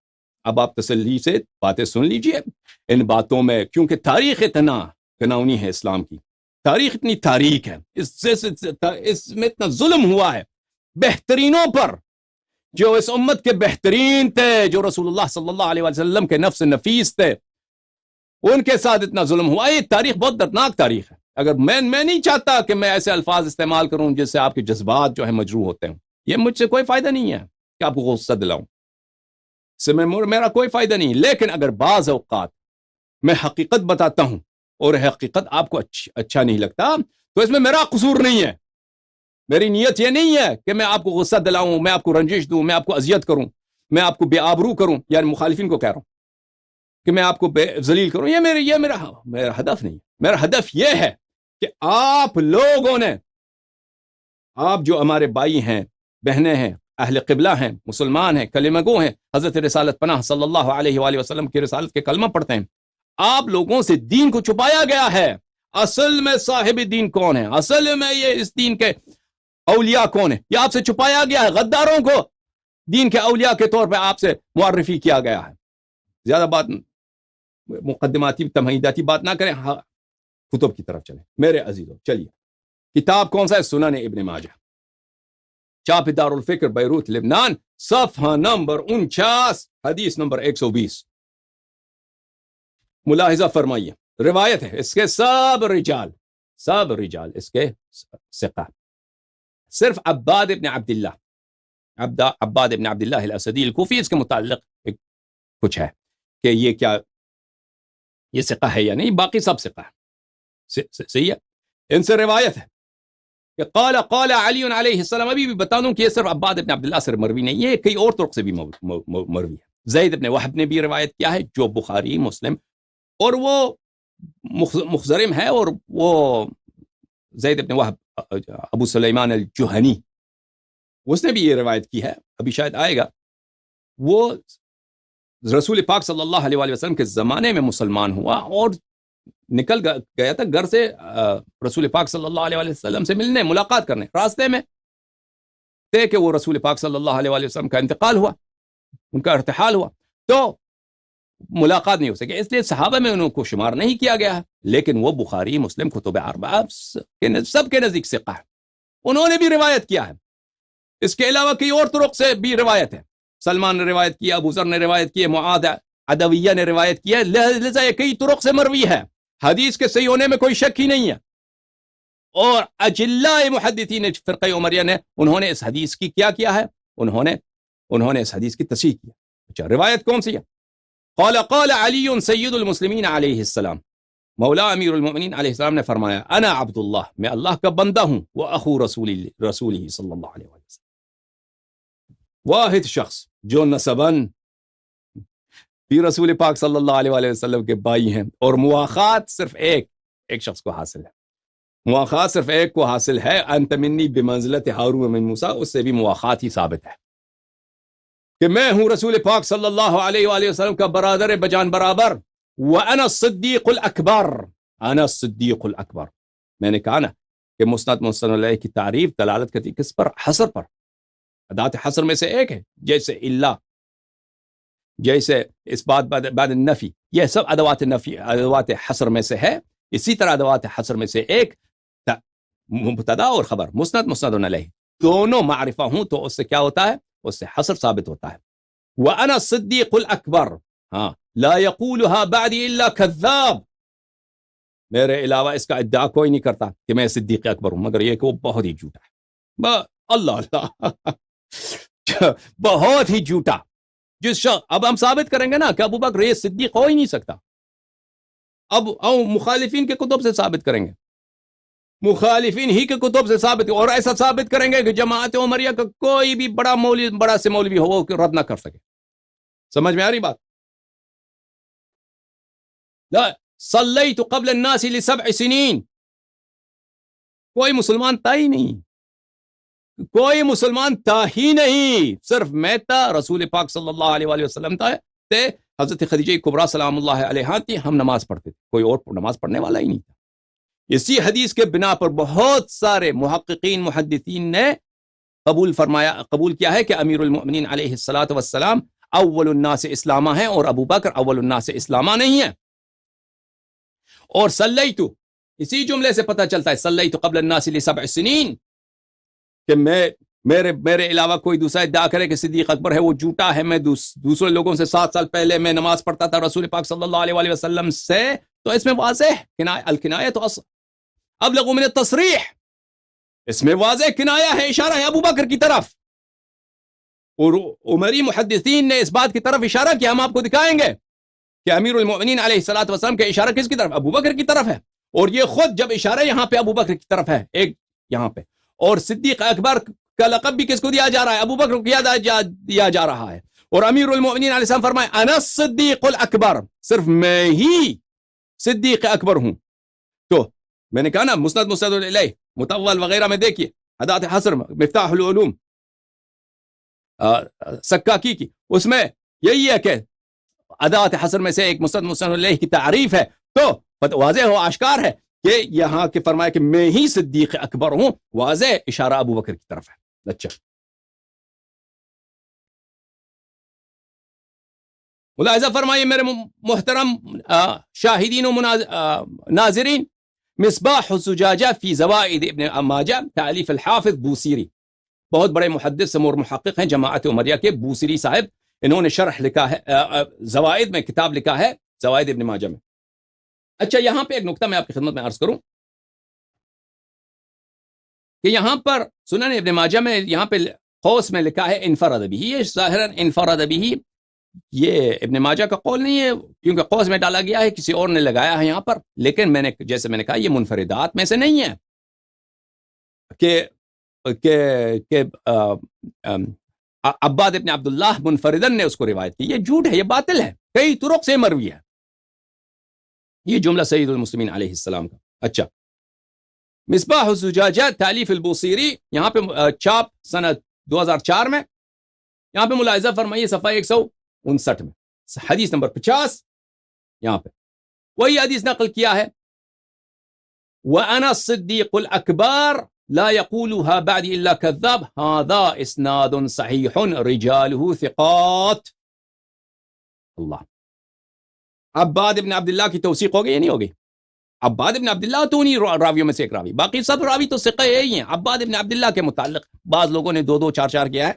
اب آپ تسلی سے باتیں سن لیجئے ان باتوں میں، کیونکہ تاریخ اتنا تناونی ہے اسلام کی، تاریخ اتنی تاریخ ہے، اس میں اتنا ظلم ہوا ہے بہترینوں پر، جو اس امت کے بہترین تھے، جو رسول اللہ صلی اللہ علیہ وسلم کے نفس نفیس تھے، ان کے ساتھ اتنا ظلم ہوا۔ یہ تاریخ بہت دردناک تاریخ ہے۔ اگر میں نہیں چاہتا کہ میں ایسے الفاظ استعمال کروں جس سے آپ کے جذبات جو ہیں مجروح ہوتے ہیں، یہ مجھ سے کوئی فائدہ نہیں ہے کہ آپ کو غصہ دلاؤں، اس سے میرا کوئی فائدہ نہیں، لیکن اگر بعض اوقات میں حقیقت بتاتا ہوں اور حقیقت آپ کو اچھا نہیں لگتا تو اس میں میرا قصور نہیں ہے، میری نیت یہ نہیں ہے کہ میں آپ کو غصہ دلاؤں، میں آپ کو رنجش دوں، میں آپ کو اذیت کروں، میں آپ کو بے آبرو کروں، یعنی مخالفین کو کہہ رہا ہوں کہ میں آپ کو ذلیل کروں، یہ میرا ہدف نہیں ہے۔ میرا ہدف یہ ہے کہ آپ لوگوں نے، آپ جو ہمارے بھائی ہیں، بہنیں ہیں، اہل قبلہ ہیں، مسلمان ہیں، کلمہ گو ہیں، حضرت رسالت پناہ صلی اللہ علیہ وآلہ وسلم کی رسالت کے کلمہ پڑھتے ہیں، آپ لوگوں سے دین کو چھپایا گیا ہے۔ اصل میں صاحب دین کون ہے، اصل میں یہ اس دین کے اولیاء کون ہے، یہ آپ سے چھپایا گیا ہے۔ غداروں کو دین کے اولیاء کے طور پہ آپ سے معرفی کیا گیا ہے۔ زیادہ بات مقدماتی تمہیداتی بات نہ کریں، کتب کی طرف چلیں میرے عزیزوں۔ چلیے، کتاب کون سا ہے؟ سنن ابن ماجہ، چاپ دار الفکر بیروت لبنان، صفحہ نمبر 49، حدیث نمبر 120۔ ملاحظہ فرمائیے، روایت ہے، اس کے سب رجال اس کے ثقہ، صرف عباد ابن عبداللہ الاسدی الکوفی اس کے متعلق کچھ ہے کہ یہ کیا یہ ثقہ ہے یا نہیں، باقی سب ثقہ ہے، صحیح ہے۔ ان سے روایت ہے کہ قال علی علیہ السلام، ابھی بھی بتا دوں کہ یہ صرف عباد ابن عبداللہ سے مروی نہیں ہے، کئی اور طرق سے بھی مروی ہے۔ زید ابن وہب نے بھی روایت کیا ہے، جو بخاری، مسلم، اور وہ مخزرم ہے، اور وہ زید ابن وہب ابو سلیمان الجہنی، اس نے بھی یہ روایت کی ہے، ابھی شاید آئے گا۔ وہ رسول پاک صلی اللہ علیہ وآلہ وسلم کے زمانے میں مسلمان ہوا اور نکل گیا تھا گھر سے رسول پاک صلی اللہ علیہ وآلہ وسلم سے ملنے، ملاقات کرنے، راستے میں تھے کہ وہ رسول پاک صلی اللہ علیہ وآلہ وسلم کا انتقال ہوا، ان کا ارتحال ہوا، تو ملاقات نہیں ہو سکی، اس لیے صحابہ میں انہوں کو شمار نہیں کیا گیا ہے، لیکن وہ بخاری، مسلم، کتب اربعہ سب کے نزدیک ثقہ ہے، انہوں نے بھی روایت کیا ہے۔ اس کے علاوہ کئی اور طرق سے بھی روایت ہے، سلمان نے روایت کیا، ابو ذر نے روایت کی، معاذ عدویہ نے روایت کیا، لہذا یہ کئی طرق سے مروی ہے، حدیث کے صحیح ہونے میں کوئی شک ہی نہیں ہے۔ اور اجلاء محدثین فرقہ عمریہ نے، انہوں نے اس حدیث کی کیا ہے، انہوں نے اس حدیث کی تصحیح کیا۔ اچھا، روایت کون سی ہے؟ قال علی سید المسلمین علیہ السلام، مولا امیر المؤمنین علیہ السلام نے فرمایا، انا عبداللہ، میں اللہ کا بندہ ہوں، واخو رسول صلی اللہ علیہ وسلم، واحد شخص جو نسباً بھی رسول پاک صلی اللہ علیہ وآلہ وسلم کے بھائی ہیں، اور مواخات صرف ایک شخص کو حاصل ہے، مواخات صرف ایک کو حاصل ہے، انت منی بمنزلت ہارون من موسیٰ، اس سے بھی مواخات ہی ثابت ہے کہ میں ہوں رسول پاک صلی اللہ علیہ وآلہ وسلم کا برادر بجان برابر، وَأَنَا الصِّدِّيقُ الْأَكْبَرُ، انا الصدیق الاکبر۔ میں نے کہا نا کہ مسند علیہ کی تعریف دلالت کرتی کس پر؟ حصر پر، ادوات حصر میں سے ایک ہے، جیسے اللہ، جیسے اس بات بعد النفی، یہ سب ادوات نفی، ادوات حصر میں سے ہے۔ اسی طرح ادوات حصر میں سے ایک مبتدا اور خبر، مسند علیہ، دونوں معرفہ ہوں تو اس سے کیا ہوتا ہے؟ اس سے حصر ثابت ہوتا ہے۔ وَأَنَا الصِّدِّيقُ الْأَكْبَرُ، ہاں، لَا يَقُولُهَا بَعْدِي إِلَّا كَذَّابٌ، میرے علاوہ اس کا ادعا کوئی نہیں کرتا کہ میں صدیق اکبر ہوں، مگر یہ کہ وہ بہت ہی جھوٹا ہے، اللہ بہت ہی جھوٹا۔ جس شخص، اب ہم ثابت کریں گے نا کہ ابو بکر یہ صدیق ہو ہی نہیں سکتا، اب مخالفین کے کتب سے ثابت کریں گے، مخالفین ہی کے کتب سے ثابت، اور ایسا ثابت کریں گے کہ جماعت عمریہ کا کوئی بھی بڑا سے مولوی ہو وہ رد نہ کر سکے۔ سمجھ میں آ رہی بات؟ لا صلیت قبل الناس ل7 سنین، کوئی مسلمان تھا ہی نہیں، کوئی مسلمان تھا ہی نہیں، صرف میں تھا، رسول پاک صلی اللہ علیہ وآلہ وسلم تھے، حضرت خدیجہ کبریٰ سلام اللہ علیہا تھی، ہم نماز پڑھتے تھے، کوئی اور نماز پڑھنے والا ہی نہیں تھا۔ اسی حدیث کے بنا پر بہت سارے محققین محدثین نے قبول کیا ہے کہ امیر المؤمنین علیہ الصلوۃ والسلام اول الناس اسلامہ ہیں اور ابو بکر اول الناس اسلامہ نہیں ہے۔ اور صلیت، اسی جملے سے پتہ چلتا ہے صلیت قبل الناس ل7 سنین، کہ میرے علاوہ کوئی دوسرا ادعا کرے کہ صدیق اکبر ہے وہ جھوٹا ہے، میں دوسرے لوگوں سے 7 سال پہلے میں نماز پڑھتا تھا رسول پاک صلی اللہ علیہ وآلہ وسلم سے، تو اس میں واضح الکنایۃ ابلغ من التصریح، اس میں واضح کنایا ہے، اشارہ ہے ابو بکر کی طرف، اور عمری محدثین نے اس بات کی طرف اشارہ کیا، ہم آپ کو دکھائیں گے کہ امیر المؤمنین علیہ الصلوۃ والسلام کا اشارہ کس کی طرف؟ ابو بکر کی طرف ہے، اور یہ خود جب اشارہ یہاں پہ ابو بکر کی طرف ہے ایک یہاں پہ، اور صدیق اکبر کا لقب بھی کس کو دیا جا رہا ہے؟ ابو بکر کو دیا جا رہا ہے، اور امیر المؤمنین علیہ السلام فرمائے انا الصدیق الاکبر، صرف میں ہی صدیق اکبر ہوں۔ تو میں نے کہا نا مسند الیہ مطول وغیرہ میں دیکھیے، ادات حصر مفتاح العلوم سکاکی کی، اس میں یہی ہے کہ ادات حصر میں سے ایک مسند الیہ کی تعریف ہے، تو واضح ہو آشکار ہے کہ یہاں کے فرمایا کہ میں ہی صدیق اکبر ہوں، واضح اشارہ ابو بکر کی طرف ہے۔ اچھا، ملاحظہ فرمائیے میرے محترم شاہدین و ناظرین، مصباح الزجاجہ فی زوائد ابن ماجہ، تالیف الحافظ بوصیری، بہت بڑے محدث اور محقق ہیں جماعت عمریہ کے، بوصیری صاحب، انہوں نے شرح لکھا ہے زوائد میں، کتاب لکھا ہے زوائد ابن ماجہ میں۔ اچھا، یہاں پہ ایک نقطہ میں آپ کی خدمت میں عرض کروں کہ یہاں پر سنن ابن ماجہ میں یہاں پہ قوس میں لکھا ہے انفرد بھی، یہ ظاہراً انفرد بھی یہ ابن ماجہ کا قول نہیں ہے، کیونکہ قوس میں ڈالا گیا ہے، کسی اور نے لگایا ہے یہاں پر، لیکن جیسے میں نے کہا یہ منفردات میں سے نہیں ہے کہ عباد ابن عبداللہ منفردن نے اس کو روایت کی، یہ جھوٹ ہے، یہ باطل ہے، کئی طرق سے مروی ہے یہ جملہ سید المسلمین علیہ السلام کا۔ اچھا، مصباح الزجاجہ تالیف البوصیری، یہاں پہ چاپ سنت 2004 میں، یہاں پہ ملاحظہ فرمائیے صفحہ 159 میں حدیث نمبر 50، یہاں پہ وہی حدیث نقل کیا ہے، وَأَنَا الصِّدِّيقُ الْأَكْبَرُ لَا يَقُولُهَا بَعْدِ إِلَّا كَذَّابٌ هَذَا إِسْنَادٌ صَحِيحٌ رِجَالُهُ ثِقَاتٌ۔ اللہ، عباد ابن عبداللہ کی توثیق ہو گئی یا نہیں ہو گئی؟ عباد ابن عبداللہ تو انہی راویوں میں سے ایک راوی، باقی سب راوی تو ثقہ ہی ہیں۔ عباد ابن عبداللہ کے متعلق بعض لوگوں نے 2 4 کیا ہے،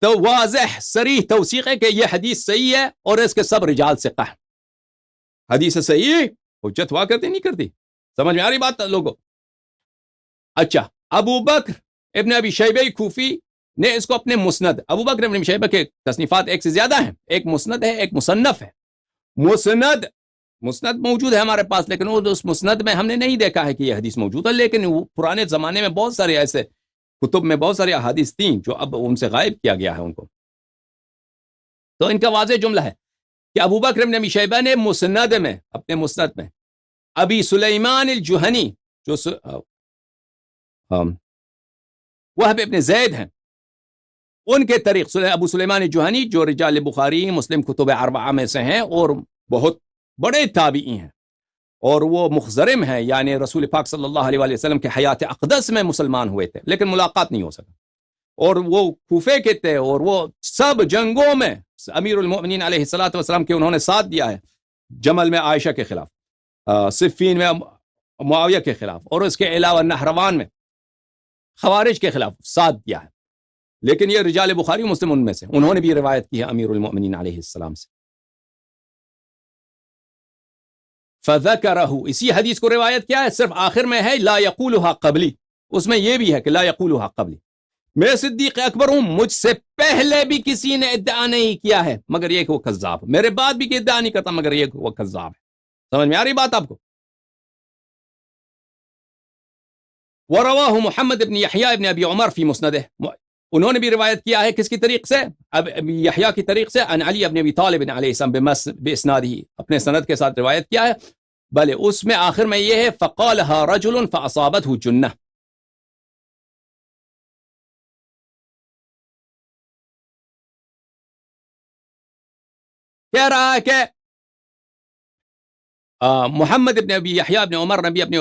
تو واضح صریح توثیق ہے کہ یہ حدیث صحیح ہے اور اس کے سب رجال ثقہ ہیں۔ حدیث صحیح حجت ہوا کرتی نہیں کرتی؟ سمجھ میں آ رہی بات لوگوں؟ اچھا، ابو بکر ابن ابی شیبہ کوفی نے اس کو اپنے مسند، ابو بکر ابن ابی شیبہ کے تصنیفات ایک سے زیادہ ہیں، ایک مسند ہے ایک مصنف ہے۔ مسند موجود ہے ہمارے پاس، لیکن اس مسند میں ہم نے نہیں دیکھا ہے کہ یہ حدیث موجود ہے، لیکن پرانے زمانے میں بہت سارے ایسے کتب میں بہت ساری احادیث تھیں جو اب ان سے غائب کیا گیا ہے ان کو۔ تو ان کا واضح جملہ ہے کہ ابو بکر ابن ابی شیبہ نے مسند میں، اپنے مسند میں، ابی سلیمان الجہنی جو وہب ابن زید ہیں، ان کے طریق ابو سلیمان الجہنی جو رجال بخاری مسلم کتب اربعہ میں سے ہیں اور بہت بڑے تابعی ہیں، اور وہ مخزرم ہیں، یعنی رسول پاک صلی اللہ علیہ وآلہ وسلم کے حیات اقدس میں مسلمان ہوئے تھے لیکن ملاقات نہیں ہو سکا، اور وہ کوفے کے تھے، اور وہ سب جنگوں میں امیر المؤمنین علیہ الصلوۃ والسلام کے انہوں نے ساتھ دیا ہے، جمل میں عائشہ کے خلاف، صفین میں معاویہ کے خلاف، اور اس کے علاوہ نہروان میں خوارج کے خلاف ساتھ دیا ہے، لیکن یہ رجال بخاری مسلم ان میں سے، انہوں نے بھی روایت کی ہے امیر المؤمنین علیہ السلام سے۔ فَذَكَرَهُ، اسی حدیث کو روایت کیا ہے، صرف آخر میں ہے لا يقولها قبلی، اس میں یہ بھی ہے کہ لا يقولها قبلی، میں صدیق اکبر ہوں، مجھ سے پہلے بھی کسی نے ادعا نہیں کیا ہے مگر یہ کہ وہ کذاب، میرے بعد بھی کوئی ادعا نہیں کرتا مگر یہ کہ وہ کذاب ہے۔ سمجھ میں آ رہی بات آپ کو؟ وَرَوَاهُ محمد ابن یحییٰ ابن ابی عمر فی مسندہ، انہوں نے بھی روایت کیا ہے کس کی طریق سے؟ ابی یحییٰ کی طریق سے، عن علی ابن ابی طالب علیہ السلام باسنادہ، اپنے سند کے ساتھ روایت کیا ہے، بلے اس میں آخر میں یہ ہے فقالها رجل فاصابته جنہ. کہہ رہا ہے کہ محمد ابن ابی یحییٰ ابن عمر نبی اپنے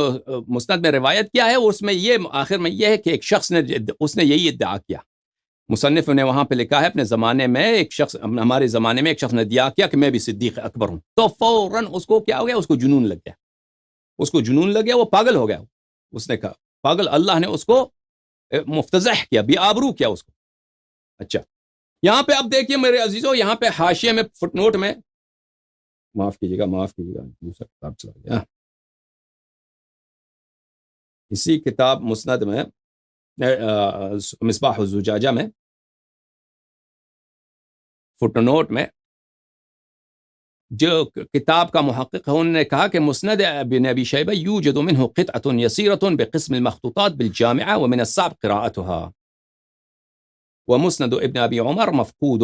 مسند میں روایت کیا ہے، اس میں یہ آخر میں یہ ہے کہ ایک شخص نے اس نے یہی ادعا کیا. مصنف نے وہاں پہ لکھا ہے اپنے زمانے میں ایک شخص، ہمارے زمانے میں ایک شخص نے ادعا کیا کہ میں بھی صدیق اکبر ہوں، تو فوراً اس کو کیا ہو گیا، اس کو جنون لگ گیا، اس کو جنون لگ گیا، وہ پاگل ہو گیا. اس نے کہا پاگل، اللہ نے اس کو مفتضح کیا، بے آبرو کیا اس کو. اچھا یہاں پہ اب دیکھیے میرے عزیزو، یہاں پہ حاشیے میں فٹ نوٹ میں، معاف کیجیے گا دوسرا کتاب چلا گیا، اسی کتاب مسند میں مصباح الزجاجہ میں فٹ نوٹ میں جو کتاب کا محقق ہے انہوں نے کہا کہ مسند ابن ابی شیبہ یوجد منه قطعة يسيرة بقسم المخطوطات بالجامعة ومن الصعب قراءتها ومسند ابن ابی عمر مفقود.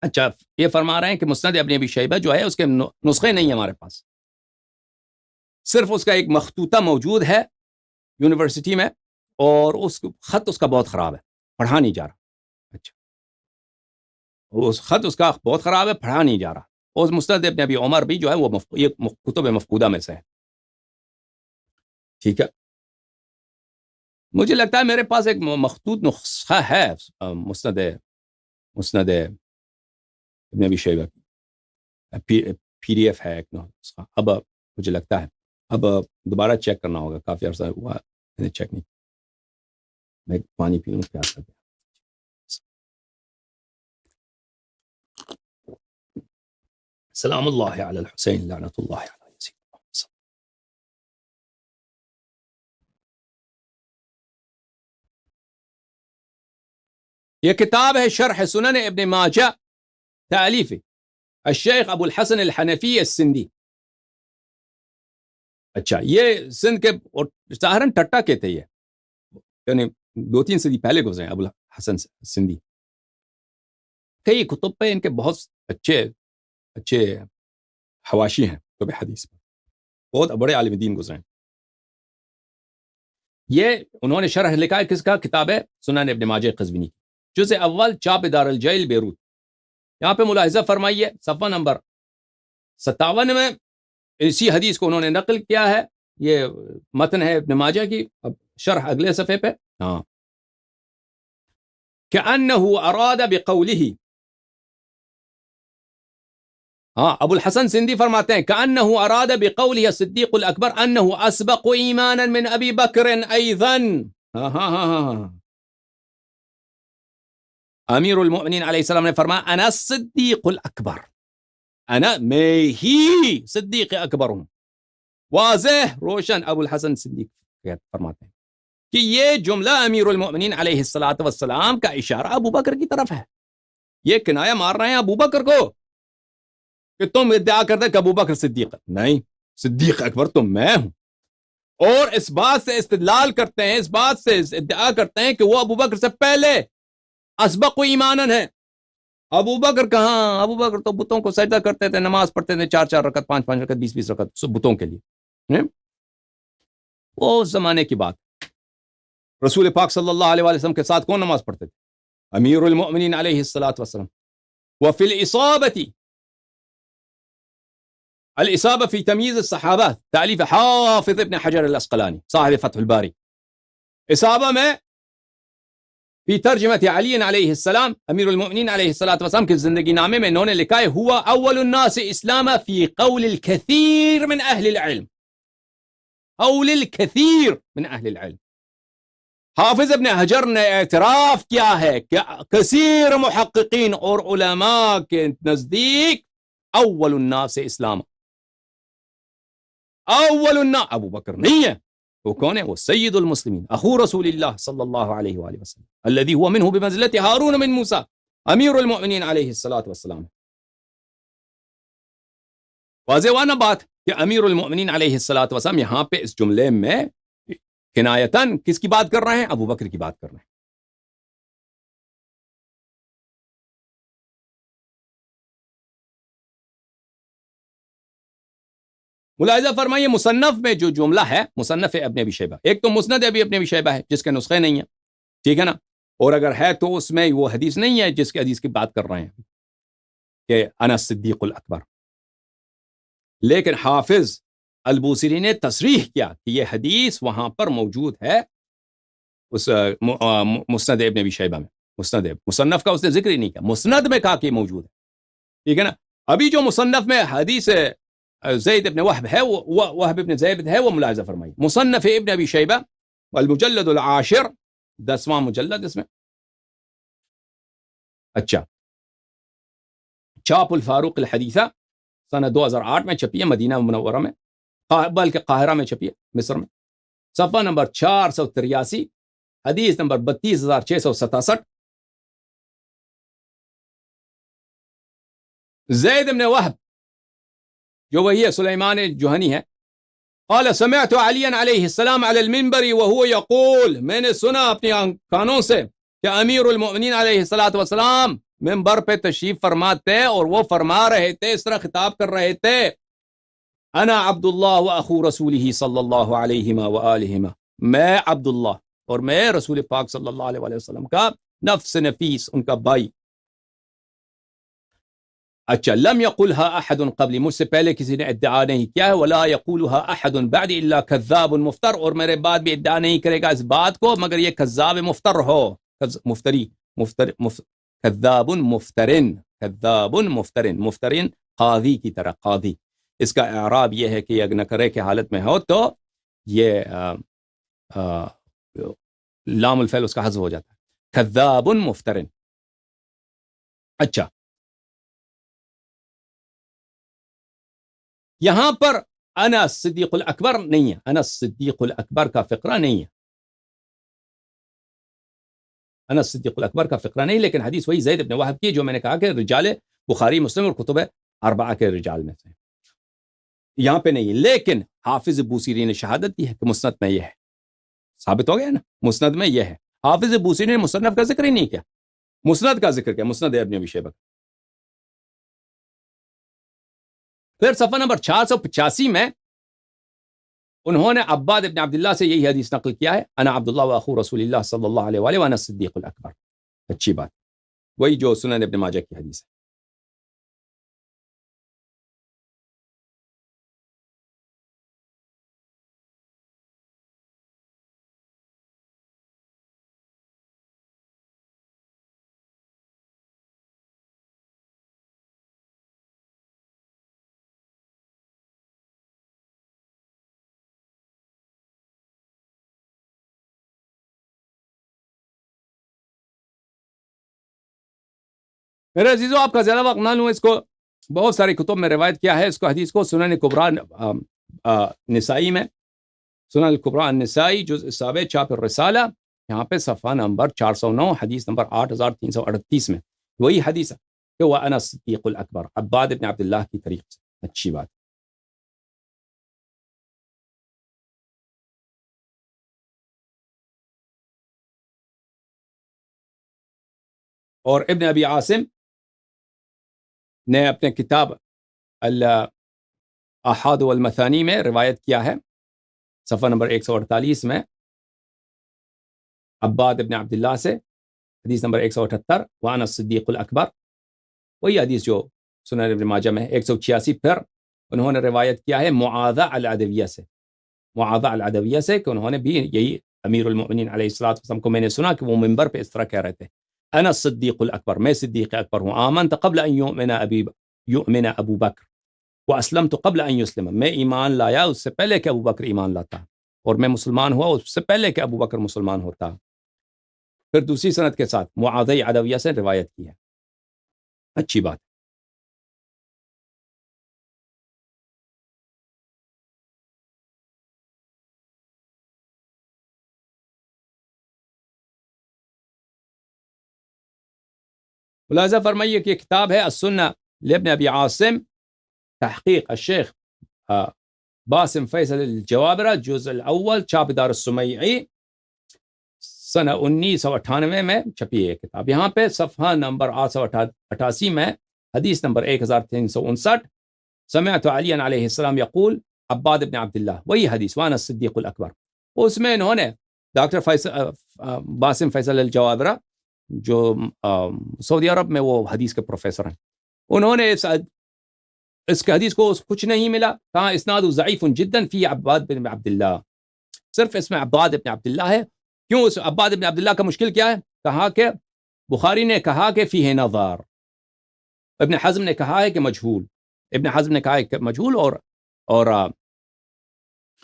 اچھا یہ فرما رہے ہیں کہ مسند ابن ابی شیبہ جو ہے اس کے نسخے نہیں ہیں ہمارے پاس، صرف اس کا ایک مخطوطہ موجود ہے یونیورسٹی میں، اور اس خط اس کا بہت خراب ہے، پڑھا نہیں جا رہا. اچھا اس خط اس کا بہت خراب ہے، پڑھا نہیں جا رہا. اور مسند ابن ابی عمر بھی جو ہے وہ یہ کتب مفقودہ میں سے ہے. ٹھیک ہے، مجھے لگتا ہے میرے پاس ایک مخطوط نسخہ ہے مسند ابن ابی شیبہ کی، پی ڈی ایف ہے ایک نسخہ. اب مجھے لگتا ہے اب دوبارہ چیک کرنا ہوگا، کافی عرصہ ہوا میں نے چیک نہیں. میں پانی پی لوں، پیاس لگ گیا. سلام اللہ علی الحسین لعنت اللہ علی یزید. یہ کتاب ہے شرح سنن ابن ماجہ، تالیف الشیخ ابو الحسن الحنفی السندی. اچھا یہ سندھ کے سہارن ٹٹا کے تھے، یہ یعنی 2-3 صدی پہلے گزرے ہیں ابو الحسن سندھی. کئی کتب پہ ان کے بہت اچھے حواشی ہیں کتب حدیث پر، بہت بڑے عالم دین گزرے ہیں. یہ انہوں نے شرح لکھا ہے کس کا، کتاب ہے سنن ابن ماجہ قزوینی کی، جزء اول، چاپ دار الجیل بیروت. یہاں پہ ملاحظہ فرمائیے صفحہ نمبر 57 میں اسی حدیث کو انہوں نے نقل کیا ہے. یہ متن ہے ابن ماجہ کی. اب شرح اگلے صفحے پہ، ہاں كأنه اراد بقوله، ہاں ابو الحسن سندھی فرماتے ہیں كأنه اراد بقوله الصدیق الاکبر انه اسبق ایمانا من ابی بکر ایضا. امیر المؤمنین علیہ السلام نے فرمایا انا الصدیق الاکبر، میں ہی صدیق اکبر ہوں. واضح روشن ابو الحسن صدیق فرماتے ہیں کہ یہ جملہ امیر المؤمنین علیہ السلام کا اشارہ ابو بکر کی طرف ہے. یہ کنایہ مار رہے ہیں ابو بکر کو کہ تم ادعا کرتے کہ ابو بکر صدیق، نہیں، صدیق اکبر تو میں ہوں. اور اس بات سے استدلال کرتے ہیں، اس بات سے ادعا کرتے ہیں کہ وہ ابو بکر سے پہلے اسبق و ایمانن ہے. ابو بکر کہاں، ابو بکر تو بتوں کو سجدہ کرتے تھے، نماز پڑھتے تھے 4 رکعت، 5 رکعت، 20 رکعت بتوں کے لیے. وہ اس زمانے کی بات. رسول پاک صلی اللہ علیہ وسلم کے ساتھ کون نماز پڑھتے تھے؟ امیر المؤمنین علیہ السلام. وفی الإصابة في تمييز الصحابة، تأليف حافظ ابن حجر العسقلاني صاحب فتح الباری. اصابہ میں فی ترجمت علی علیہ السلام، امیر المؤمنین علیہ السلام کے زندگی نامے میں انہوں نے لکھا ہے ہوا اول الناس اسلاما فی قول الكثیر من اہل العلم. قول الكثیر من اہل العلم. حافظ ابن حجر نے اعتراف کیا ہے کہ کثیر محققین اور علماء کے نزدیک اول الناس اسلام، اول الناس ابو بکر نہیں ہے. وہ کون ہے؟ وہ سید المسلمین، اخو رسول اللہ صلی اللہ علیہ وآلہ وسلم، الذي هو منه بمنزلة هارون من موسى، امیر المؤمنین علیہ السلام. واضح ہوا نا بات کہ امیر المؤمنین علیہ السلام یہاں پہ اس جملے میں کنایتاً کس کی بات کر رہے ہیں؟ ابو بکر کی بات کر رہے ہیں. ملاحظہ فرمائیے مصنف میں جو جملہ ہے مصنف ابن ابی شیبہ، ایک تو مسند ابن ابی شیبہ ہے جس کے نسخے نہیں ہیں، ٹھیک ہے نا، اور اگر ہے تو اس میں وہ حدیث نہیں ہے جس کے حدیث کی بات کر رہے ہیں کہ انا صدیق الاکبر، لیکن حافظ البوصیری نے تصریح کیا کہ یہ حدیث وہاں پر موجود ہے اس مسند ابن ابی شیبہ میں، مصنف کا اس نے ذکر ہی نہیں کیا، مسند میں کہا کہ موجود ہے، ٹھیک ہے نا۔ ابھی جو مصنف میں حدیث زید ابن وہب ہے، وہب ابن زید ہے، وہ ملاحظہ فرمائی مصنف ابن ابی شیبہ والمجلد العاشر، 10واں مجلد اس میں، اچھا، چھاپ الفاروق الحدیثہ سنہ 2008 میں چھپی ہے، مدینہ منورہ میں، بلکہ قاہرہ میں چھپی ہے مصر میں، صفحہ نمبر 483، حدیث نمبر 32667۔ زید بن وہب جو وہی ہے سلیمان جوہنی ہے، قال سمعت علی علیہ السلام علی المنبر وهو يقول، میں نے سنا اپنی کانوں سے کہ امیر المؤمنین علیہ الصلوۃ والسلام منبر پہ تشریف فرماتے اور وہ فرما رہے تھے، اس طرح خطاب کر رہے تھے، انا عبداللہ واخو رسولہ صلی اللہ علیہ وآلہ، میں عبداللہ اور میں رسول پاک صلی اللہ علیہ وسلم کا نفس نفیس، ان کا بھائی۔ اچھا، لم یقلها احد قبلی، مجھ سے پہلے کسی نے ادعا نہیں کیا ہے، ولا یقولها احد بعد الا کذاب مفتر، اور میرے بعد بھی ادعا نہیں کرے گا اس بات کو مگر یہ کذاب مفتر ہو، مفتری، کذاب مفترن، کذاب مفترن، مفترن قاضی کی طرح، قاضی، اس کا اعراب یہ ہے کہ یہ نکرے کے حالت میں ہو تو یہ لام الفعل اس کا حذف ہو جاتا ہے، کذاب مفترن۔ اچھا، یہاں پر انا صدیق الاکبر نہیں ہے، انا صدیق الاکبر کا فقرہ نہیں ہے، انا صدیق الاکبر کا فقرہ نہیں، لیکن حدیث وہی زید بن وہب کی جو میں نے کہا کہ رجال بخاری مسلم اور کتب اربعہ کے رجال میں سے، یہاں پہ نہیں ہے، لیکن حافظ بوصیری نے شہادت دی ہے کہ مسند میں یہ ہے، ثابت ہو گیا نا، مسند میں یہ ہے۔ حافظ بوصیری نے مصنف کا ذکر ہی نہیں کیا، مسند کا ذکر کیا، مسند ابن ابی شیبہ۔ پھر صفحہ نمبر 485 میں انہوں نے عباد ابن عبداللہ سے یہی حدیث نقل کیا ہے، انا عبداللہ واخو رسول اللہ صلی اللہ علیہ وآلہ وانا الصدیق الاکبر، اچھی بات، وہی جو سنن ابن ماجہ کی حدیث ہے۔ میرے عزیزو، آپ کا زیادہ وقت نہ لوں، اس کو بہت ساری کتب میں روایت کیا ہے، اس کو حدیث کو سنن کبریٰ نسائی میں، سنن کبریٰ نسائی جزء 7 چھاپ الرسالہ، یہاں پہ صفحہ نمبر 409، حدیث نمبر 8338 میں وہی حدیث ہے کہ وہ انا صدیق الاکبر، عباد ابن عبداللہ کی طریق سے، اچھی بات۔ اور ابن ابی عاصم نے اپنے کتاب الاحاد والمثانی میں روایت کیا ہے، صفحہ نمبر 148 میں، عباد ابن عبداللہ سے، حدیث نمبر 178، وانا الصدیق الاکبر، وہی حدیث جو سنن ابن ماجہ میں ہے، 186۔ پھر انہوں نے روایت کیا ہے معاذہ العدویہ سے، معاذہ العدویہ سے، کہ انہوں نے بھی یہی امیر المؤمنین علیہ الصلوۃ والسلام کو میں نے سنا کہ وہ منبر پہ اس طرح کہہ رہے تھے، انا الصدیق الاکبر، میں صدیق اکبر ہوں، آمنت قبل ان یؤمن ابو بکر واسلمت قبل ان یسلم، میں ایمان لایا اس سے پہلے کہ ابو بکر ایمان لاتا، اور میں مسلمان ہوا اس سے پہلے کہ ابو بکر مسلمان ہوتا۔ پھر دوسری سند کے ساتھ معاذہ عدویہ سے روایت کی ہے، اچھی بات۔ ملاحظہ فرمائیے کہ یہ کتاب ہے السنہ لابن ابی عاصم، تحقیق الشیخ باسم فیصل الجوابرہ، جزء الاول، چھاپ دار السمیعی، سنہ 1998 میں چھپی ہے کتاب۔ یہاں پہ صفحہ نمبر 888 میں حدیث نمبر 1359، سمعت علی علیہ السلام یقول، عباد ابن عبداللہ، وہی حدیث وانا الصدیق الاکبر، اس میں انہوں نے ڈاکٹر باسم فیصل الجوابرہ جو سعودی عرب میں وہ حدیث کے پروفیسر ہیں، انہوں نے اس کے حدیث کو کچھ نہیں ملا، کہاں اسناد ضعیف جدا فی عباد بن عبداللہ، صرف اس میں عباد ابن عبداللہ ہے۔ کیوں اس عباد ابن عبداللہ کا مشکل کیا ہے؟ کہا کہ بخاری نے کہا کہ فیہ نظر، ابن حزم نے کہا ہے کہ مجہول، ابن حزم نے کہا ہے کہ مجہول، اور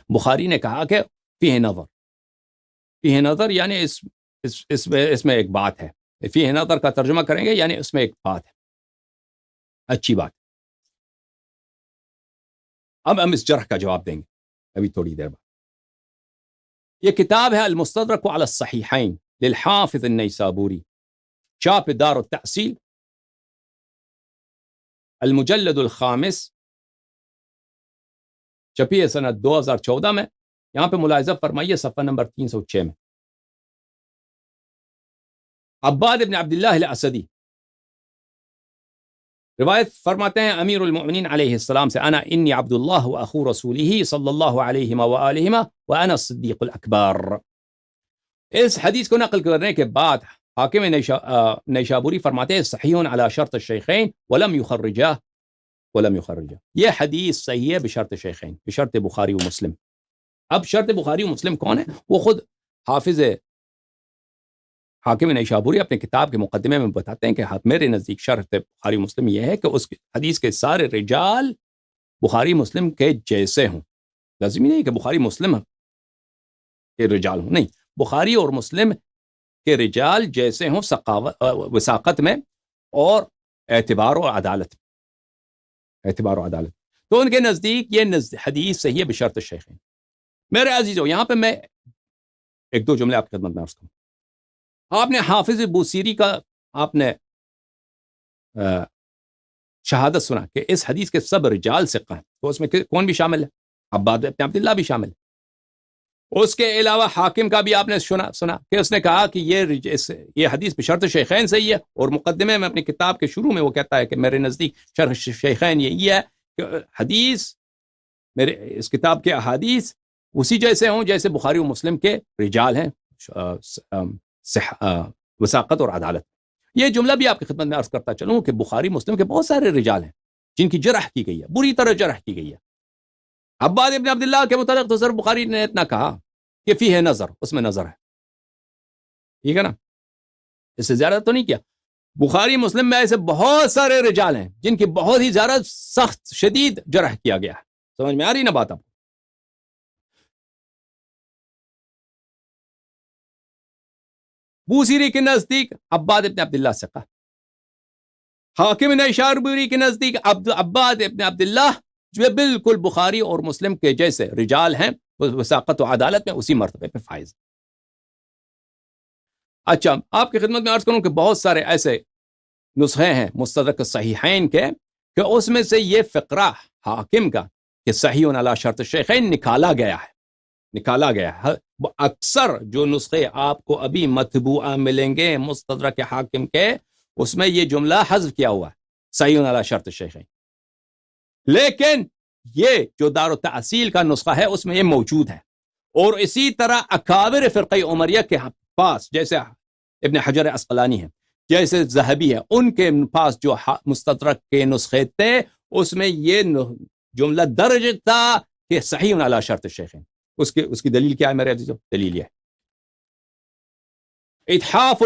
بخاری نے کہا کہ فیہ نظر، فیہ نظر یعنی اس میں ایک بات ہے، فیہ نظر کا ترجمہ کریں گے یعنی اس میں ایک بات ہے، اچھی بات۔ اب ہم اس جرح کا جواب دیں گے ابھی تھوڑی دیر بعد۔ یہ کتاب ہے المستدرک علی الصحیحین للحافظ النیسابوری، چاپ دار التحصیل، المجلد الخامس، چھپی ہے سنہ 2014 میں۔ یہاں پہ ملاحظہ فرمائیے صفحہ نمبر 306 میں، عباد ابن عبداللہ الاسدی روایت فرماتے ہیں امیر المؤمنین علیہ السلام سے، انا انی عبد اللہ واخو رسولہ صلی اللہ علیہ وآلہ وانا الصدیق الاکبر۔ اس حدیث کو نقل کرنے کے بعد حاکم نیشابوری فرماتے ہیں صحیح علی شرط الشیخین ولم یخرجہ، یہ حدیث صحیح ہے بشرط شیخین، بشرط بخاری و مسلم۔ اب شرط بخاری و مسلم کون ہے؟ وہ خود حافظ حاکم نیشابوری اپنے کتاب کے مقدمے میں بتاتے ہیں کہ میرے نزدیک شرط بخاری مسلم یہ ہے کہ اس حدیث کے سارے رجال بخاری مسلم کے جیسے ہوں۔ لازمی نہیں کہ بخاری مسلم کے رجال ہوں، نہیں، بخاری اور مسلم کے رجال جیسے ہوں وثاقت میں اور اعتبار و عدالت، تو ان کے نزدیک یہ حدیث صحیح ہے بشرط الشیخین۔ میرے عزیزو، یہاں پہ میں ایک دو جملے آپ کی خدمت میں عرض کروں۔ آپ نے حافظ بوصیری کا آپ نے شہادت سنا کہ اس حدیث کے سب رجال ثقہ ہیں، تو اس میں کون بھی شامل ہے؟ عباد بن عبداللہ بھی شامل ہے۔ اس کے علاوہ حاکم کا بھی آپ نے سنا کہ اس نے کہا کہ یہ حدیث بشرط شیخین صحیح ہے، اور مقدمے میں اپنی کتاب کے شروع میں وہ کہتا ہے کہ میرے نزدیک شرط شیخین یہی ہے کہ حدیث، میرے اس کتاب کے احادیث اسی جیسے ہوں جیسے بخاری و مسلم کے رجال ہیں، وثاقت اور عدالت۔ یہ جملہ بھی آپ کی خدمت میں عرض کرتا چلوں کہ بخاری مسلم کے بہت سارے رجال ہیں جن کی جرح کی گئی ہے، بری طرح جرح کی گئی ہے۔ عباد ابن عبداللہ کے متعلق تو صرف بخاری نے اتنا کہا کہ فیہ نظر، اس میں نظر ہے، ٹھیک ہے نا، اس سے زیادہ تو نہیں کیا۔ بخاری مسلم میں ایسے بہت سارے رجال ہیں جن کی بہت ہی زیادہ سخت شدید جرح کیا گیا ہے۔ سمجھ میں آ رہی نا بات آپ کو؟ بوصیری کے نزدیک عباد ابن عبداللہ ثقہ، حاکم نیشابوری کے نزدیک عباد ابن عبداللہ جو بالکل بخاری اور مسلم کے جیسے رجال ہیں، وثاقت و عدالت میں اسی مرتبے پہ فائز۔ اچھا، آپ کی خدمت میں عرض کروں کہ بہت سارے ایسے نسخے ہیں مستدرک الصحیحین کے کہ اس میں سے یہ فقرہ حاکم کا کہ صحیح علی شرط الشیخین نکالا گیا ہے۔ اکثر جو نسخے آپ کو ابھی مطبوعہ ملیں گے مستدرک حاکم کے، اس میں یہ جملہ حذف کیا ہوا ہے، صحیح علی شرط الشیخین، لیکن یہ جو دار التحصیل کا نسخہ ہے اس میں یہ موجود ہے۔ اور اسی طرح اکابر فرقہ عمریہ کے پاس جیسے ابن حجر عسقلانی ہے، جیسے ذہبی ہے، ان کے پاس جو مستدرک کے نسخے تھے اس میں یہ جملہ درج تھا کہ صحیح علی شرط الشیخین۔ اس کی دلیل کیا ہے میرے عزیزو؟ دلیل یہ اتحاف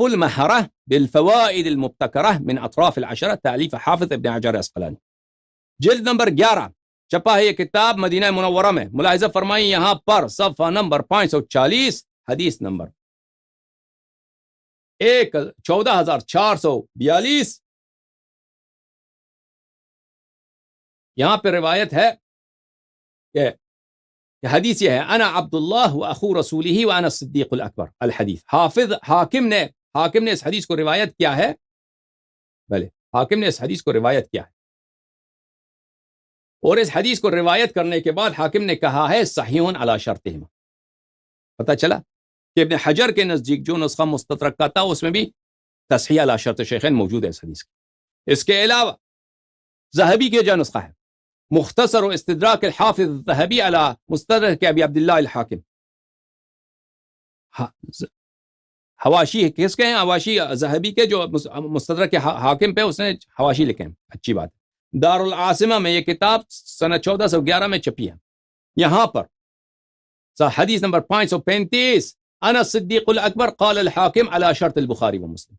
المحرہ بالفوائد المبتکرہ من اطراف العشرہ، تالیف حافظ ابن حجر عسقلانی، جلد نمبر 11، چھپا ہے یہ کتاب مدینہ منورہ میں۔ ملاحظہ فرمائیں یہاں پر صفحہ نمبر 540، حدیث نمبر 14442، یہاں پہ روایت ہے کہ حدیث یہ ہے، انا عبد اللہ واخو رسولہ وانا الصدیق الاکبر الحدیث۔ حاکم نے اس حدیث کو روایت کیا ہے، حاکم نے اس حدیث کو روایت کیا ہے، اور اس حدیث کو روایت کرنے کے بعد حاکم نے کہا ہے صحیح علی شرطہما۔ پتہ چلا کہ ابن حجر کے نزدیک جو نسخہ مستدرک کا تھا اس میں بھی تصحیح علی شرط شیخین موجود ہے اس حدیث کی۔ اس کے علاوہ ذہبی کے جو نسخہ ہے مختصر استدراک الحافظ الذهبی علی مستدرک ابی عبداللہ الحاکم. حواشی کس کے ہیں؟ حواشی ذہبی کے، جو مستدرک حاکم پہ اس نے حواشی لکھے ہیں. اچھی بات ہے. دار العاصمہ میں یہ کتاب سنہ 1411 میں چھپی ہے. یہاں پر حدیث نمبر 535 انا صدیق الاکبر قال الحاکم علی شرط البخاری و مسلم.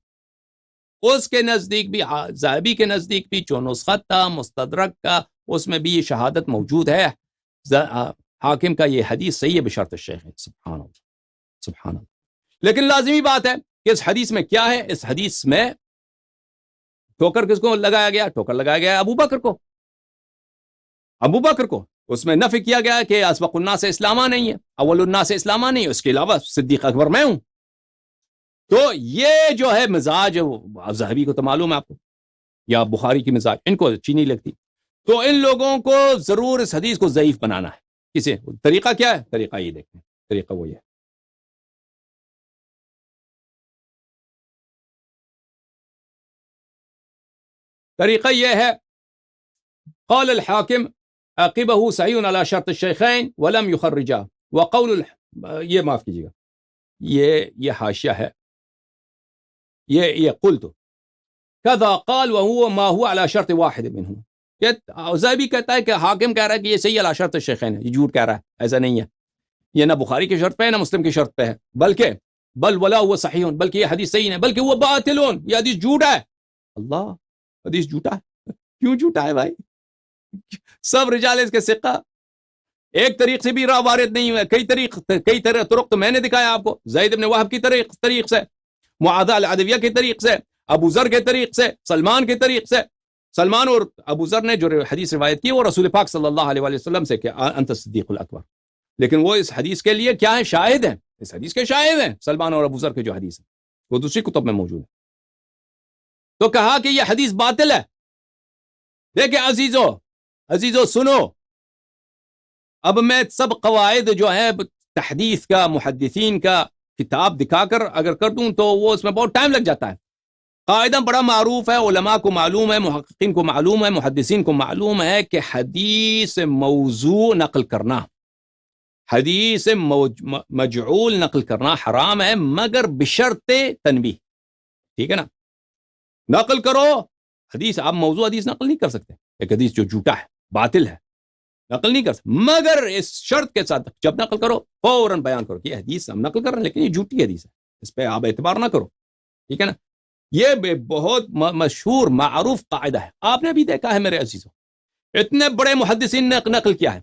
اس کے نزدیک بھی، ذہبی کے نزدیک بھی، جو نسخہ تھا مستدرک کا اس میں بھی یہ شہادت موجود ہے. حاکم کا یہ حدیث صحیح ہے بشرط الشیخ. سبحان اللہ سبحان اللہ. لیکن لازمی بات ہے کہ اس حدیث میں کیا ہے؟ اس حدیث میں ٹھوکر کس کو لگایا گیا؟ ٹھوکر لگایا گیا ابو بکر کو. ابو بکر کو اس میں نفی کیا گیا کہ اسبق الناس اسلاما نہیں ہے، اول الناس اسلاما نہیں ہے، اس کے علاوہ صدیق اکبر میں ہوں. تو یہ جو ہے مزاج ذہبی کو تو معلوم ہے آپ کو، یا بخاری کی مزاج ان کو اچھی نہیں لگتی. تو ان لوگوں کو ضرور اس حدیث کو ضعیف بنانا ہے. کسے؟ طریقہ کیا ہے؟ طریقہ یہ دیکھیں، طریقہ وہ یہ ہے. طریقہ یہ ہے، قال الحاکم عقبہ صحیح علی شرط الشیخین ولم یخرجا وقول یہ معاف کیجیے گا، یہ حاشیہ ہے، یہ قلت کذا قال وهو ما هو على شرط واحد منهم. ذہبی کہتا ہے کہ حاکم کہہ رہا ہے کہ یہ صحیح علی شرط الشیخین ہے، یہ جھوٹ کہہ رہا ہے، ایسا نہیں ہے. یہ نہ بخاری کی شرط پہ ہے نہ مسلم کی شرط پہ ہے، بلکہ بل ولا هو صحیح، بلکہ یہ حدیث صحیح ہے، بلکہ وہ باطل، یہ حدیث جھوٹ ہے. اللہ، حدیث جھوٹا ہے. کیوں جھوٹا ہے بھائی؟ سب رجال اس کے ثقہ، ایک طریق سے بھی راہ وارد نہیں ہوئے، کئی طرق تو میں نے دکھایا آپ کو. زید بن وہب کی طریق سے، معاذہ العدویہ کی طریق سے، ابو ذر کے طریق سے، سلمان کے طریق سے. سلمان اور ابو ذر نے جو حدیث روایت کی وہ رسول پاک صلی اللہ علیہ وآلہ وسلم سے کہ انت صدیق الاکبر، لیکن وہ اس حدیث کے لیے کیا ہے؟ شاہد ہیں. اس حدیث کے شاہد ہیں سلمان اور ابو ذر کے جو حدیث ہے وہ دوسری کتب میں موجود ہے. تو کہا کہ یہ حدیث باطل ہے. دیکھیں عزیزو سنو، اب میں سب قواعد جو ہے تحدیث کا، محدثین کا کتاب دکھا کر اگر کر دوں تو وہ اس میں بہت ٹائم لگ جاتا ہے. قاعدہ بڑا معروف ہے، علماء کو معلوم ہے، محققین کو معلوم ہے، محدثین کو معلوم ہے کہ حدیث موضوع نقل کرنا، حدیث مجعول نقل کرنا حرام ہے، مگر بشرط تنبیہ. ٹھیک ہے نا؟ نقل کرو حدیث، آپ موضوع حدیث نقل نہیں کر سکتے. ایک حدیث جو جھوٹا ہے، باطل ہے، نقل نہیں کر سکتے، مگر اس شرط کے ساتھ جب نقل کرو فوراً بیان کرو کہ یہ حدیث ہم نقل کر رہے ہیں لیکن یہ جھوٹی حدیث ہے، اس پہ آپ اعتبار نہ کرو. ٹھیک ہے نا؟ یہ بہت مشہور معروف قاعدہ ہے. آپ نے بھی دیکھا ہے میرے عزیزوں، اتنے بڑے محدثین نے نقل کیا ہے.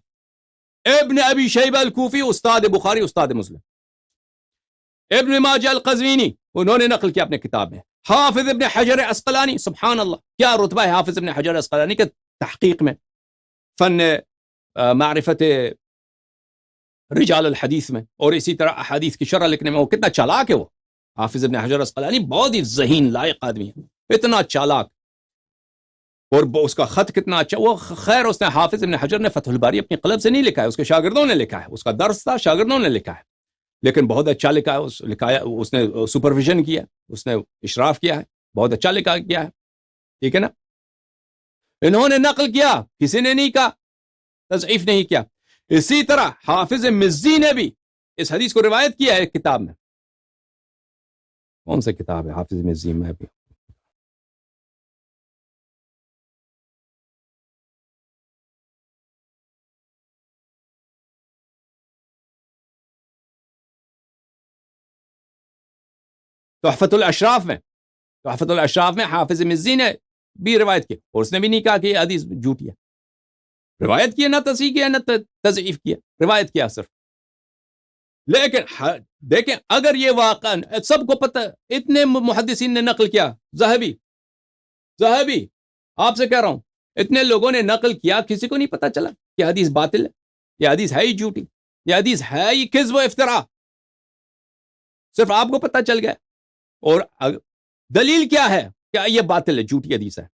ابن ابی شیبہ الکوفی استاد بخاری، استاد مسلم. ابن ماجہ القزوینی انہوں نے نقل کیا اپنے کتاب میں. حافظ ابن حجر عسقلانی، سبحان اللہ، کیا رتبہ ہے حافظ ابن حجر عسقلانی کے تحقیق میں، فن معرفت رجال الحدیث میں، اور اسی طرح احادیث کی شرح لکھنے میں. وہ کتنا چالاک ہے وہ حافظ ابن حجر عسقلانی، بہت ہی ذہین لائق آدمی ہے، اتنا چالاک، اور اس کا خط کتنا اچھا. وہ خیر اس نے حافظ ابن حجر نے فتح الباری اپنی قلم سے نہیں لکھا ہے، اس کے شاگردوں نے لکھا ہے، اس کا درس تھا، شاگردوں نے لکھا ہے، لیکن بہت اچھا لکھا ہے. اس نے سپرویژن کیا، اس نے اشراف کیا ہے، بہت اچھا لکھا کیا ہے. ٹھیک ہے نا؟ انہوں نے نقل کیا، کسی نے نہیں کہا، تضعیف نہیں کیا. اسی طرح حافظ مزی نے بھی اس حدیث کو روایت کیا ہے کتاب میں. کون سی کتاب ہے حافظ مزی میں بھی؟ تحفۃ الاشراف میں، تحفۃ الاشراف میں حافظ مزی نے بھی روایت کی، اور اس نے بھی نہیں کہا کہ یہ حدیث جھوٹی ہے. روایت کیا، نہ تصحیح کیا نہ تضعیف کیا، روایت کیا صرف. لیکن دیکھیں اگر یہ واقعا سب کو پتہ، اتنے محدثین نے نقل کیا، ذہبی آپ سے کہہ رہا ہوں، اتنے لوگوں نے نقل کیا، کسی کو نہیں پتہ چلا کہ حدیث باطل ہے، یہ حدیث ہے ہی جھوٹی، یہ حدیث ہے ہی کذب و افتراء، صرف آپ کو پتہ چل گیا. اور دلیل کیا ہے کہ یہ باطل ہے، جھوٹی حدیث ہے؟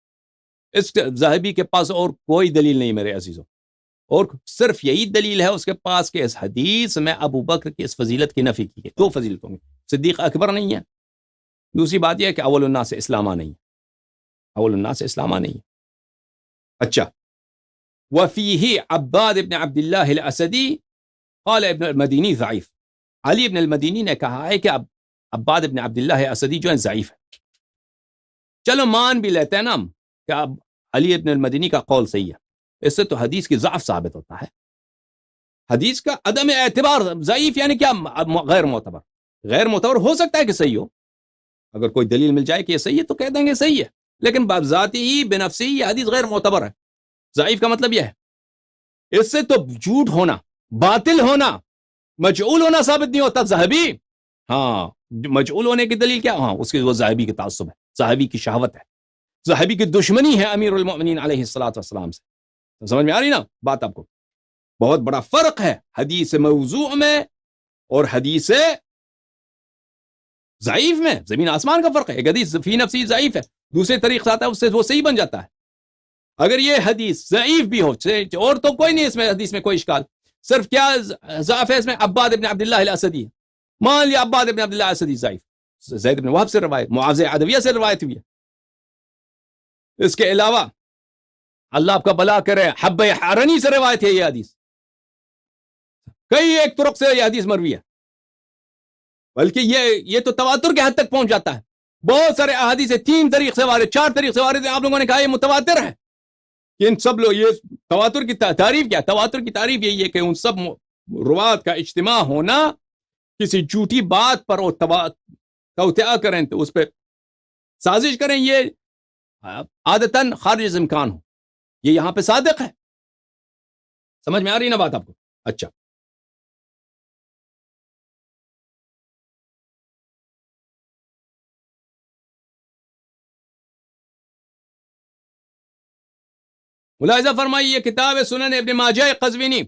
اس ذہبی کے پاس اور کوئی دلیل نہیں میرے عزیزوں، اور صرف یہی دلیل ہے اس کے پاس کہ اس حدیث میں ابو بکر کی اس فضیلت کی نفی کی ہے. دو فضیلتوں میں صدیق اکبر نہیں ہے، دوسری بات یہ ہے کہ اول الناس اسلامہ نہیں ہے، اول الناس اسلامہ نہیں ہے. اچھا، وفيه عباد بن عبد الله الاسدی قال ابن المدینی ضعیف. علی ابن المدینی نے کہا ہے کہ عباد ابن عبداللہ اسدی جو ہے ضعیف ہے. چلو مان بھی لیتے ہیں نا کہ اب علی ابن المدینی کا قول صحیح ہے. اس سے تو حدیث کی ضعف ثابت ہوتا ہے. حدیث کا عدم اعتبار، ضعیف یعنی کیا؟ غیر معتبر. غیر معتبر ہو سکتا ہے کہ صحیح ہو، اگر کوئی دلیل مل جائے کہ یہ صحیح ہے تو کہہ دیں گے صحیح ہے، لیکن بذاتی ہی بنفسی ہی یہ حدیث غیر معتبر ہے. ضعیف کا مطلب یہ ہے. اس سے تو جھوٹ ہونا، باطل ہونا، مجعول ہونا ثابت نہیں ہوتا. ذہبی ہاں مجعول ہونے کی دلیل کیا؟ ہاں اس کے وہ ذہبی کے تعصب ہے، ذہبی کی شہوت ہے، ذہبی کی دشمنی ہے امیر المؤمنین علیہ الصلوۃ والسلام سے. سمجھ میں آ رہی نا بات آپ کو؟ بہت بڑا فرق ہے حدیث موضوع میں اور حدیث ضعیف میں. زمین آسمان کا فرق ہے. ایک حدیث فی نفسی ضعیف ہے، دوسرے طریق سے آتا ہے اس سے وہ صحیح بن جاتا ہے. اگر یہ حدیث ضعیف بھی ہو اور تو کوئی نہیں اس میں حدیث میں کوئی اشکال، صرف کیا ضعف ہے اس میں؟ عباد ابن عبداللہ الاسدی. مان لیا عباد ابن عبداللہ الاسدی ضعیف، زید بن وہب سے روایت، معاذ عدویہ سے روایت ہوئی ہے. اس کے علاوہ اللہ آپ کا بلا کرے حب حرنی سے روایت ہے یہ حدیث. کئی ایک طرق سے یہ حدیث مروی ہے، بلکہ یہ تو تواتر کے حد تک پہنچ جاتا ہے. بہت سارے احادیث 3 طریق سے وارد، 4 طریق سے وارد ہیں. آپ لوگوں نے کہا یہ متواتر ہے. ان سب لوگ یہ تواتر کی تعریف کیا؟ تواتر کی تعریف یہی ہے کہ ان سب روات کا اجتماع ہونا، کسی جھوٹی بات پر وہ توطئہ کریں تو اس پہ سازش کریں، یہ عادتاً خارج امکان ہو. یہ یہاں پہ صادق ہے. سمجھ میں آ رہی نا بات آپ کو؟ اچھا، ملاحظہ فرمائیے یہ کتاب ہے سنن ابن ماجہ قزوینی.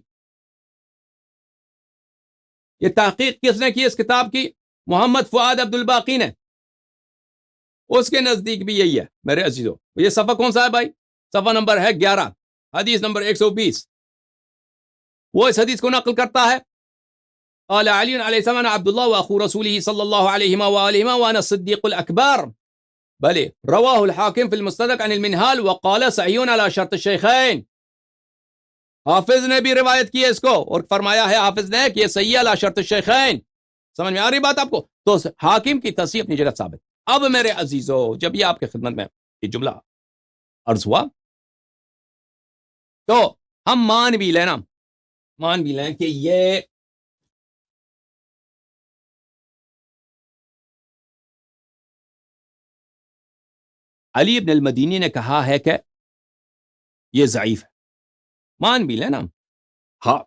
یہ تحقیق کس نے کی اس کتاب کی؟ محمد فؤاد عبد الباقی نے. اس کے نزدیک بھی یہی ہے میرے عزیزو. یہ صفحہ کون سا ہے بھائی؟ صفحہ نمبر ہے 11، حدیث نمبر 120. وہ اس حدیث کو نقل کرتا ہے، قال علی علیہ السلام عبد اللہ واخو رسولہ صلی اللہ علیہ وآلہ وانا الصدیق الاکبر. بلے رواہ الحاکم فی المستدرک عن المنہال وقال صحیح علی شرط الشیخین. حافظ نے بھی روایت کی ہے اس کو اور فرمایا ہے حافظ نے کہ یہ صحیح علی شرط الشیخین. سمجھ میں آ رہی بات آپ کو؟ تو حاکم کی تصحیح اپنی جگہ ثابت. اب میرے عزیزو جب یہ آپ کے خدمت میں یہ جملہ عرض ہوا تو ہم مان بھی لیں کہ یہ علی ابن المدینی نے کہا ہے کہ یہ ضعیف ہے. مان بھی لینا. ہاں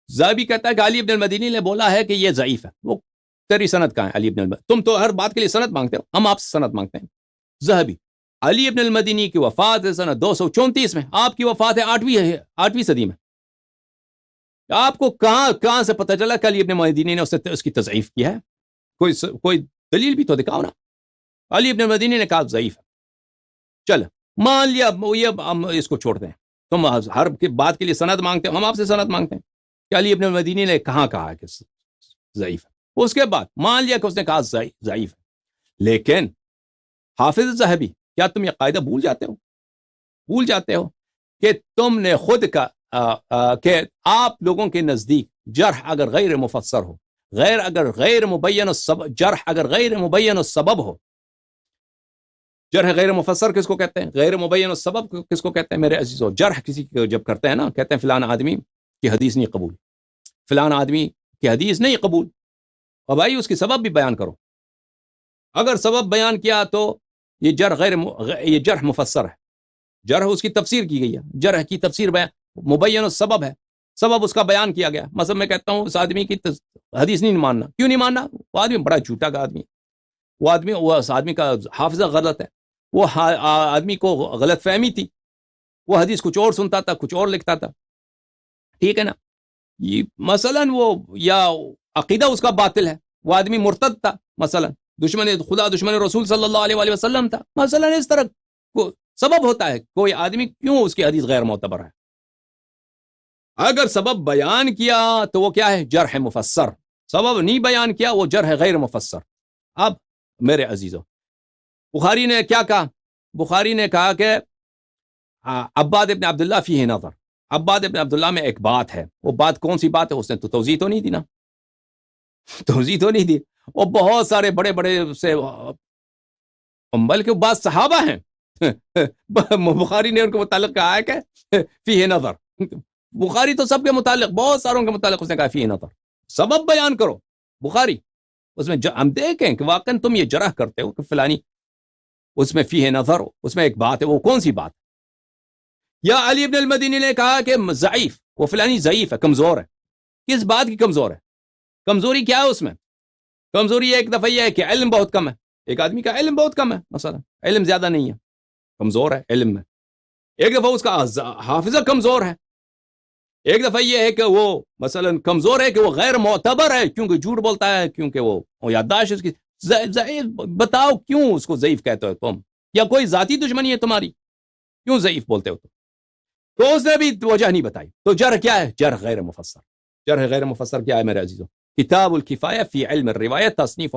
ذہبی کہتا ہے کہ علی ابن المدینی نے بولا ہے کہ یہ ضعیف ہے. وہ تیری سند کہاں ہے علی ابن المدینی؟ تم تو ہر بات کے لیے سند مانگتے ہو، ہم آپ سے سند مانگتے ہیں. ذہبی علی ابن المدینی کی وفات ہے سنہ 234 میں، آپ کی وفات ہے 8ویں صدی میں. آپ کو کہاں سے پتہ چلا کہ علی ابن المدینی نے اس کی تضعیف کی ہے؟ کوئی دلیل بھی تو دکھاؤ نا. علی ابن المدینی نے کہا ضعیف ہے. چل مان لیا، یہ ہم اس کو چھوڑتے ہیں. تم ہر بات کے لیے سند مانگتے ہو، ہم آپ سے سند مانگتے ہیں کہ علی ابن المدینی نے کہاں کہا کہ ضعیف ہے. اس کے بعد مان لیا کہ اس نے کہا ضعیف ہے. لیکن حافظ ذہبی، کیا تم یہ قاعدہ بھول جاتے ہو کہ تم نے خود کا کہ آپ لوگوں کے نزدیک جرح اگر غیر مفسر ہو، اگر غیر مبین السبب ہو، جرح غیر مفسر کس کو کہتے ہیں؟ غیر مبین السبب کس کو کہتے ہیں میرے عزیزو؟ جرح کسی کو جب کرتے ہیں نا، کہتے ہیں فلانا آدمی کی حدیث نہیں قبول، فلانا آدمی کی حدیث نہیں قبول. اور بھائی اس کی سبب بھی بیان کرو. اگر سبب بیان کیا تو یہ جرح مفسر ہے. جرح اس کی تفسیر کی گئی ہے، جرح کی تفسیر مبین السبب ہے، سبب اس کا بیان کیا گیا. مثلا میں کہتا ہوں اس آدمی کی حدیث نہیں ماننا. کیوں نہیں ماننا؟ وہ آدمی بڑا جھوٹا آدمی، وہ اس آدمی کا حافظہ غلط ہے، وہ آدمی کو غلط فہمی تھی، وہ حدیث کچھ اور سنتا تھا، کچھ اور لکھتا تھا. ٹھیک ہے نا؟ یہ مثلا وہ یا عقیدہ اس کا باطل ہے، وہ آدمی مرتد تھا، مثلا دشمن خدا دشمن رسول صلی اللہ علیہ وآلہ وسلم تھا، مثلا اس طرح کو سبب ہوتا ہے. کوئی آدمی کیوں اس کی حدیث غیر معتبر ہے؟ اگر سبب بیان کیا تو وہ کیا ہے؟ جرح مفسر. سبب نہیں بیان کیا وہ جرح غیر مفسر. اب میرے عزیزو بخاری نے کیا کہا؟ بخاری نے کہا کہ عباد ابن عبداللہ فیہ نظر. عباد ابن عبداللہ میں ایک بات ہے، وہ بات کون سی بات ہے؟ اس نے تو توضیح تو نہیں دی نا، توضیح تو نہیں دی. وہ بہت سارے بڑے بڑے سے بلکہ بعض صحابہ ہیں بخاری نے ان کے متعلق کہا ہے کہ فیہ نظر. بخاری تو سب کے متعلق، بہت ساروں کے متعلق اس نے کہا فیہ نظر. سبب بیان کرو بخاری، اس میں ہم دیکھیں کہ واقعا تم یہ جرح کرتے ہو کہ فلانی اس میں فیہ نظر ہو، اس میں ایک بات ہے، وہ کون سی بات؟ یا علی ابن المدینی نے کہا کہ ضعیف، وہ فلانی ضعیف ہے، کمزور ہے. کس بات کی کمزور ہے؟ کمزوری کیا ہے اس میں؟ کمزوری ایک دفعہ یہ ہے کہ علم بہت کم ہے، ایک آدمی کا علم بہت کم ہے، مثلا علم زیادہ نہیں ہے، کمزور ہے علم میں. ایک دفعہ اس کا حافظہ کمزور ہے. ایک دفعہ یہ ہے کہ وہ مثلا کمزور ہے کہ وہ غیر معتبر ہے کیونکہ جھوٹ بولتا ہے، کیونکہ وہ یادداشت اس کی ضعیف. بتاؤ کیوں اس کو ضعیف کہتے ہو تم؟ یا کوئی ذاتی دشمنی ہے تمہاری؟ کیوں ضعیف بولتے ہو تم؟ تو اس نے بھی وجہ نہیں بتائی. تو جرح کیا ہے؟ جرح غیر مفسر. جرح غیر مفسر کیا ہے میرے عزیزوں؟ کتاب الکفایہ فی علم الروایت، تصنیف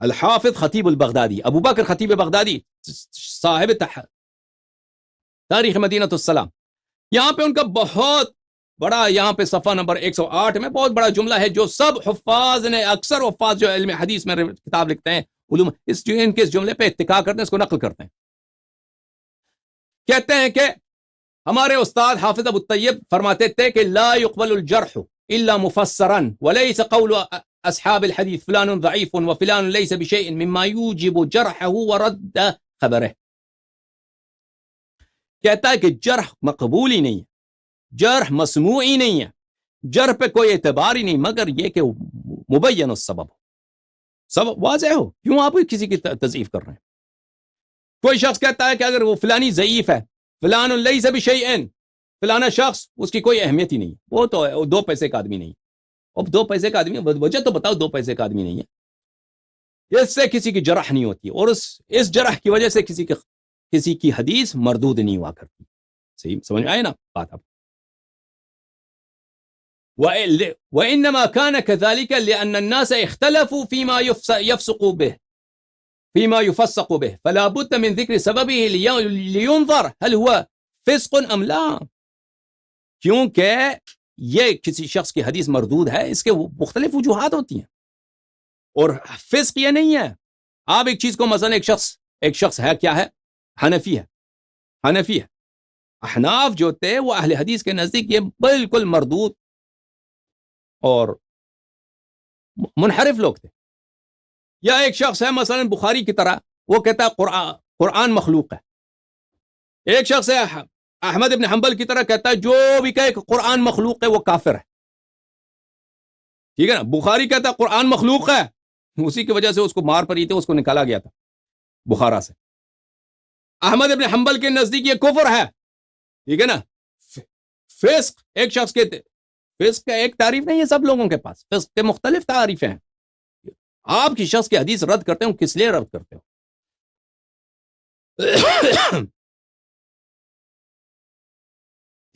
الحافظ خطیب البغدادی، ابو بکر خطیب بغدادی، صاحب تاریخ مدینہ السلام. یہاں پہ ان کا بہت بڑا، یہاں پہ صفحہ نمبر 108 میں بہت بڑا جملہ ہے جو سب حفاظ نے، اکثر حفاظ جو علم حدیث میں کتاب لکھتے ہیں، علوم ان کے اس جملے پہ اتکا کرتے ہیں، اس کو نقل کرتے ہیں. کہتے ہیں کہ ہمارے استاد حافظ ابو الطیب فرماتے تھے کہ لا يقبل الجرح الا مفسرا وليس قول اصحاب الحديث فلان ضعيف وفلان ليس بشيء مما يوجب جرحه ورد خبره. کہتا ہے کہ جرح مقبول ہی نہیں ہے، جرح مسموعی نہیں ہے، جرح پہ کوئی اعتبار ہی نہیں مگر یہ کہ مبین السبب، سبب واضح ہو. کیوں آپ کسی کی تضعیف کر رہے ہیں؟ کوئی شخص کہتا ہے کہ اگر وہ فلانی ضعیف ہے، فلان لیس بشیء، فلانا شخص اس کی کوئی اہمیت ہی نہیں، وہ تو دو پیسے کا آدمی نہیں. اب دو پیسے کا آدمی، وجہ تو بتاؤ دو پیسے کا آدمی نہیں ہے. اس سے کسی کی جرح نہیں ہوتی، اور اس جرح کی وجہ سے کسی کی حدیث مردود نہیں ہوا کرتی. صحیح سمجھ آئے نا بات اب؟ وَإِنَّمَا كَانَ كَذَلِكَ لِأَنَّ النَّاسَ اخْتَلَفُوا فِيمَا يَفْسُقُ بِهِ فيما يفسق به فلا بد من ذكر سببه لينظر هل هو فسق ام لا. کیونکہ یہ کسی شخص کی حدیث مردود ہے، اس کے مختلف وجوہات ہوتی ہیں، اور فسق یہ نہیں ہے. آپ ایک چیز کو مثلا ایک شخص ہے، کیا ہے؟ حنفی ہے. احناف جو تھے وہ اہل حدیث کے نزدیک یہ بالکل مردود اور منحرف لوگ تھے. یا ایک شخص ہے مثلا بخاری کی طرح، وہ کہتا ہے قرآن مخلوق ہے. ایک شخص ہے احمد ابن حنبل کی طرح، کہتا ہے جو بھی کہے کہ قرآن مخلوق ہے وہ کافر ہے. ٹھیک ہے نا؟ بخاری کہتا ہے قرآن مخلوق ہے، اسی کی وجہ سے اس کو مار پڑی تھی، اس کو نکالا گیا تھا بخارا سے. احمد ابن حنبل کے نزدیک یہ کفر ہے. ٹھیک ہے نا؟ فسق ایک شخص کہتے، فسق کا ایک تعریف نہیں ہے سب لوگوں کے پاس، فسق کے مختلف تعریفیں ہیں. آپ کی شخص کی حدیث رد کرتے ہو، کس لیے رد کرتے ہو؟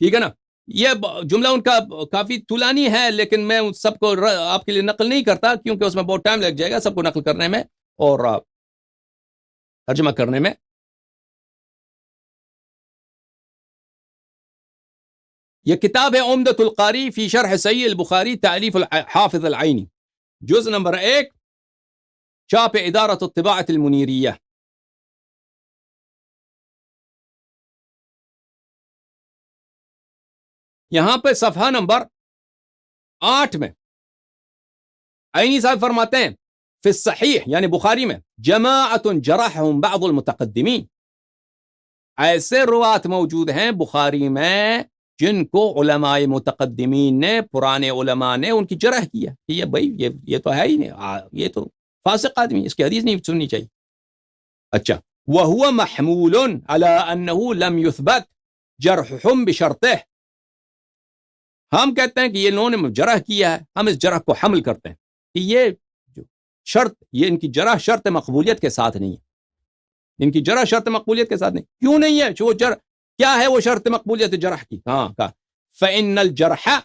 ٹھیک ہے نا؟ یہ جملہ ان کا کافی طولانی ہے، لیکن میں ان سب کو آپ کے لیے نقل نہیں کرتا کیونکہ اس میں بہت ٹائم لگ جائے گا سب کو نقل کرنے میں اور ترجمہ کرنے میں. یہ کتاب ہے عمدۃ القاری فی شرح صحیح البخاری، تالیف الحافظ العینی، جز نمبر 1، چاپ ادارۃ الطباعۃ المنیریہ. یہاں پہ صفحہ نمبر 8 میں عینی صاحب فرماتے ہیں فی الصحیح یعنی بخاری میں جماعت جرحهم بعض المتقدمین، ایسے روات موجود ہیں بخاری میں جن کو علماء متقدمین نے، پرانے علماء نے ان کی جرح کیا کہ یہ بھائی یہ تو ہے ہی نہیں، یہ تو فاسق آدمی، اس کی حدیث نہیں سننی چاہیے. اچھا، وَهُوَ مَحْمُولٌ عَلَىٰ أَنَّهُ لَمْ يُثْبَتْ جَرْحُهُمْ بِشَرْطِهِ. ہم کہتے ہیں کہ یہ انہوں نے جرح کیا ہے، ہم اس جرح کو حمل کرتے ہیں کہ یہ جو شرط، یہ ان کی جرح شرط مقبولیت کے ساتھ نہیں ہے، ان کی جرح شرط مقبولیت کے ساتھ نہیں. کیوں نہیں ہے؟ وہ جرح کیا ہے؟ وہ شرط مقبولیت جرح کی. ہاں کہا فَإِنَّ الْجَرْحَ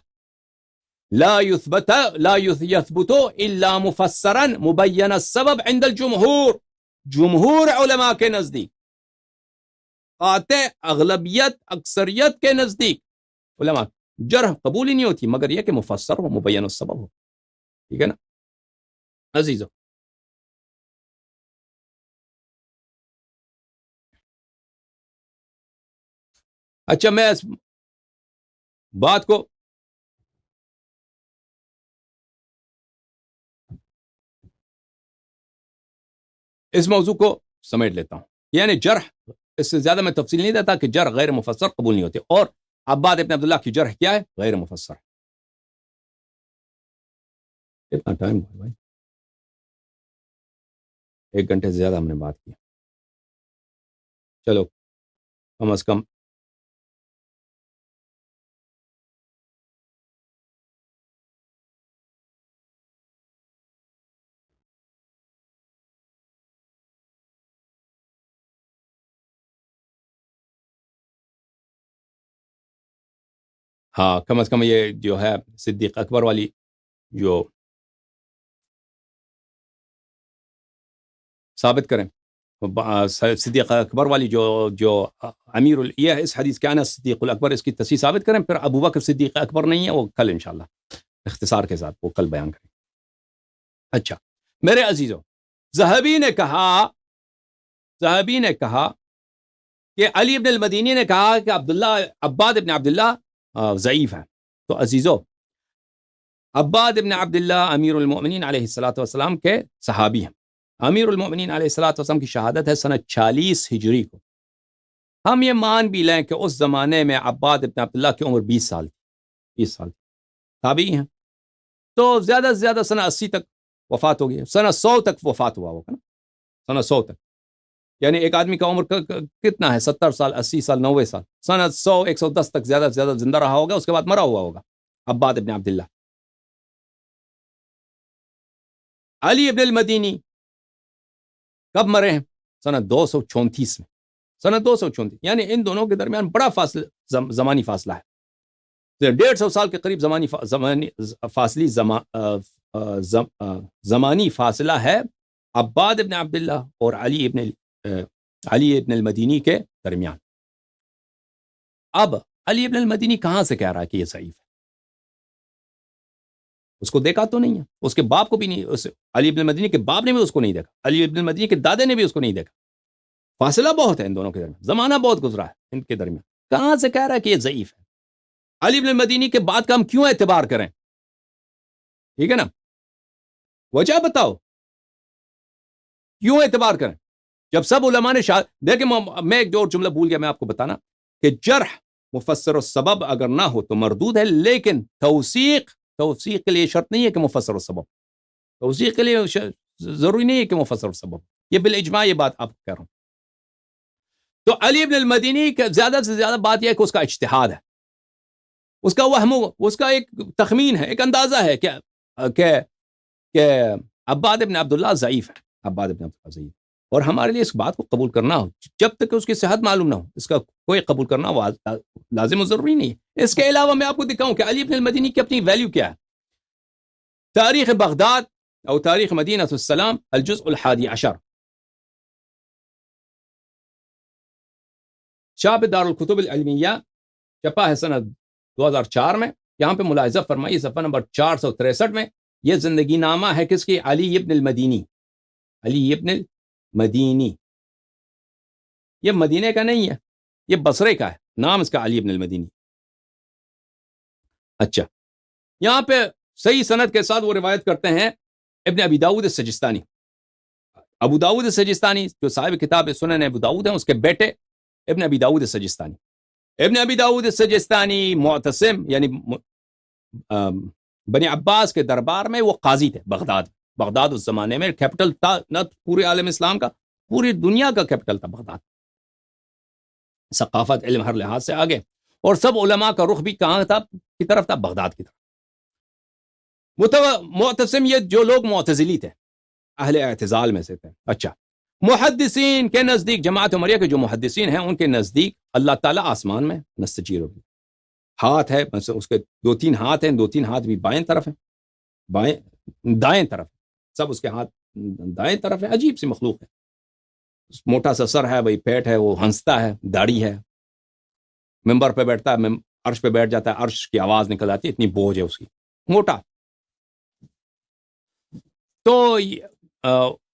لا يثبت الا مفسرا مبین السبب عند الجمہور. جمہور علماء کے نزدیک، قاطع اغلبیت اکثریت کے نزدیک علماء جرح قبول ہی نہیں ہوتی مگر یہ کہ مفسر ہو، مبین السبب ہو. ٹھیک ہے نا عزیزو. اچھا میں اس بات کو اس موضوع کو سمیٹ لیتا ہوں. یعنی جرح، اس سے زیادہ میں تفصیل نہیں دیتا کہ جرح غیر مفسر قبول نہیں ہوتے. اور عباد ابن عبداللہ کی جرح کیا ہے؟ غیر مفسر. کتنا ٹائم ہوا بھائی؟ 1 گھنٹے سے زیادہ ہم نے بات کی. چلو کم از کم ہاں کم از کم یہ جو ہے صدیق اکبر والی جو ثابت کریں، صدیق اکبر والی جو امیر یہ اس حدیث کے انس صدیق الاکبر، اس کی تصحیح ثابت کریں. پھر ابو بکر صدیق اکبر نہیں ہے، وہ کل انشاءاللہ اختصار کے ساتھ وہ کل بیان کریں. اچھا میرے عزیزو، ذہبی نے کہا کہ علی ابن المدینی نے کہا کہ عباد ابن عبداللہ ضعیف ہے. تو عزیزو، عباد ابن عبداللہ امیر المؤمنین علیہ الصلوۃ والسلام کے صحابی ہیں. امیر المؤمنین علیہ الصلوۃ والسلام کی شہادت ہے سنہ 40 ہجری کو. ہم یہ مان بھی لیں کہ اس زمانے میں عباد ابن عبداللہ کی عمر 20 سال تھی. 20 سال تابعی ہیں، تو زیادہ سے زیادہ سنہ 80 تک وفات ہو گئی. سنہ 100 تک وفات ہوا ہوگا نا، سنہ 100 تک. یعنی ایک آدمی کا عمر کتنا ہے؟ 70 سال، 80 سال، 90 سال. سنہ 100 110 تک زیادہ سے زیادہ زندہ رہا ہوگا، اس کے بعد مرا ہوا ہوگا عباد ابن عبداللہ. علی ابن المدینی کب مرے ہیں؟ سنہ 234 میں. سنہ 234، یعنی ان دونوں کے درمیان بڑا زمانی فاصلہ ہے. 150 سال کے قریب زمانی فاصلہ ہے عباد ابن عبداللہ اور علی ابن المدینی کے درمیان. اب علی ابن المدینی کہاں سے کہہ رہا ہے کہ یہ ضعیف ہے؟ اس کو دیکھا تو نہیں ہے، اس کے باپ کو بھی نہیں، علی ابن المدینی کے باپ نے بھی اس کو نہیں دیکھا، علی ابن المدینی کے دادے نے بھی اس کو نہیں دیکھا. فاصلہ بہت ہے ان دونوں کے درمیان، زمانہ بہت گزرا ہے ان کے درمیان. کہاں سے کہہ رہا ہے کہ یہ ضعیف ہے؟ علی ابن المدینی کے بعد کا ہم کیوں اعتبار کریں؟ ٹھیک ہے نا، وجہ بتاؤ کیوں اعتبار کریں جب سب علماء نے دیکھیں میں ایک اور جملہ بھول گیا میں آپ کو بتانا کہ جرح مفسر السبب اگر نہ ہو تو مردود ہے، لیکن توثیق کے لیے شرط نہیں ہے کہ مفسر السبب، توثیق کے لیے ضروری نہیں ہے کہ مفسر السبب. یہ بالاجماع یہ بات آپ کو کہہ رہا ہوں. تو علی ابن المدینی کا زیادہ سے زیادہ بات یہ ہے کہ اس کا اجتہاد ہے، اس کا وہم، اس کا ایک تخمین ہے، ایک اندازہ ہے کہ عباد ابن عبداللہ ضعیف ہے. عباد ابن عبداللہ ضعیف، اور ہمارے لیے اس بات کو قبول کرنا ہو جب تک کہ اس کی صحت معلوم نہ ہو، اس کا کوئی قبول کرنا ہو لازم و ضروری نہیں ہے. اس کے علاوہ میں آپ کو دکھاؤں کہ علی ابن المدینی کی اپنی ویلیو کیا ہے. تاریخ بغداد او تاریخ مدینہ السلام الجزء 11، شاب دار الکتب العلمیہ، چھپا ہے سنہ 2004 میں. یہاں پہ ملاحظہ فرمائیے صفحہ نمبر 463 میں، یہ زندگی نامہ ہے کس کی؟ علی ابن المدینی. علی ابن المدینی یہ مدینے کا نہیں ہے، یہ بصرے کا ہے، نام اس کا علی ابن المدینی. اچھا یہاں پہ صحیح سند کے ساتھ وہ روایت کرتے ہیں ابن ابی داؤد السجستانی. ابو داؤد السجستانی جو صاحب کتاب سنن ابو داؤد ہیں، اس کے بیٹے ابن ابی داؤد السجستانی. ابن ابی داؤد السجستانی معتصم یعنی بنی عباس کے دربار میں وہ قاضی تھے. بغداد اس زمانے میں کیپٹل تھا، نہ پورے عالم اسلام کا، پوری دنیا کا کیپٹل تھا بغداد. ثقافت، علم، ہر لحاظ سے آگے، اور سب علماء کا رخ بھی کہاں تھا؟ کی طرف تھا، بغداد کی طرف. معتصم یہ جو لوگ معتزلی تھے، اہل اعتزال میں سے تھے. اچھا محدثین کے نزدیک، جماعت عمریہ کے جو محدثین ہیں ان کے نزدیک اللہ تعالیٰ آسمان میں نستجیر ہوگی. ہاتھ ہے، اس کے 2-3 ہاتھ ہیں، 2-3 ہاتھ بھی بائیں طرف ہیں، دائیں طرف، سب اس کے ہاتھ دائیں طرف ہے. عجیب سی مخلوق ہے، موٹا سا سر ہے، وہی پیٹ ہے، وہ ہنستا ہے، داڑھی ہے، ممبر پہ بیٹھتا ہے، عرش پہ بیٹھ جاتا ہے، عرش کی آواز نکل آتی ہے، اتنی بوجھ ہے اس کی، موٹا. تو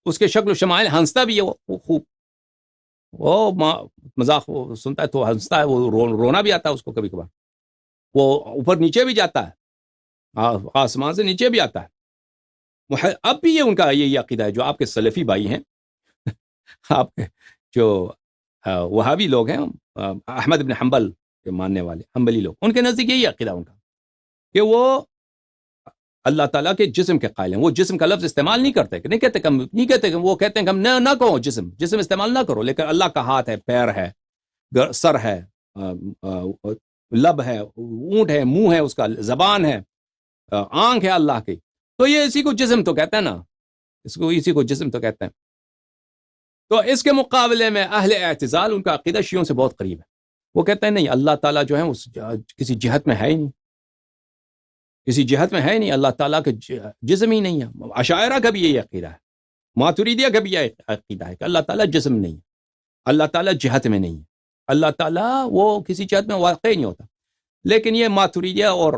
اس کے شکل و شمائل، ہنستا بھی ہے وہ خوب، وہ مذاق سنتا ہے تو ہنستا ہے، وہ رونا بھی آتا ہے اس کو کبھی کبھار، وہ اوپر نیچے بھی جاتا ہے، آسمان سے نیچے بھی آتا ہے. اب بھی یہ ان کا یہی عقیدہ ہے جو آپ کے سلفی بھائی ہیں، آپ کے جو وہابی لوگ ہیں، احمد بن حنبل کے ماننے والے حنبلی لوگ، ان کے نزدیک یہی عقیدہ ان کا کہ وہ اللہ تعالیٰ کے جسم کے قائل ہیں. وہ جسم کا لفظ استعمال نہیں کرتے، نہیں کہتے کہ وہ کہتے ہیں کہ ہم نہ کہو جسم استعمال نہ کرو، لیکن اللہ کا ہاتھ ہے، پیر ہے، سر ہے، لب ہے، اونٹ ہے، منہ ہے، اس کا زبان ہے، آنکھ ہے اللہ کی، تو یہ اسی کو جسم تو کہتے ہیں نا، اسی کو جسم تو کہتے ہیں. تو اس کے مقابلے میں اہل اعتزال، ان کا عقیدہ شیعوں سے بہت قریب ہے. وہ کہتے ہیں نہیں، اللہ تعالیٰ جو ہے اس کسی جہت میں ہے ہی نہیں، کسی جہت میں ہے نہیں، اللہ تعالیٰ کے جسم ہی نہیں ہے. اشاعرہ کا بھی یہی عقیدہ ہے، ماتریدیہ کا بھی یہ عقیدہ ہے کہ اللہ تعالیٰ جسم نہیں ہے، اللہ تعالیٰ جہت میں نہیں ہے، اللہ تعالیٰ وہ کسی جہت میں واقع نہیں ہوتا. لیکن یہ ماتریدیہ اور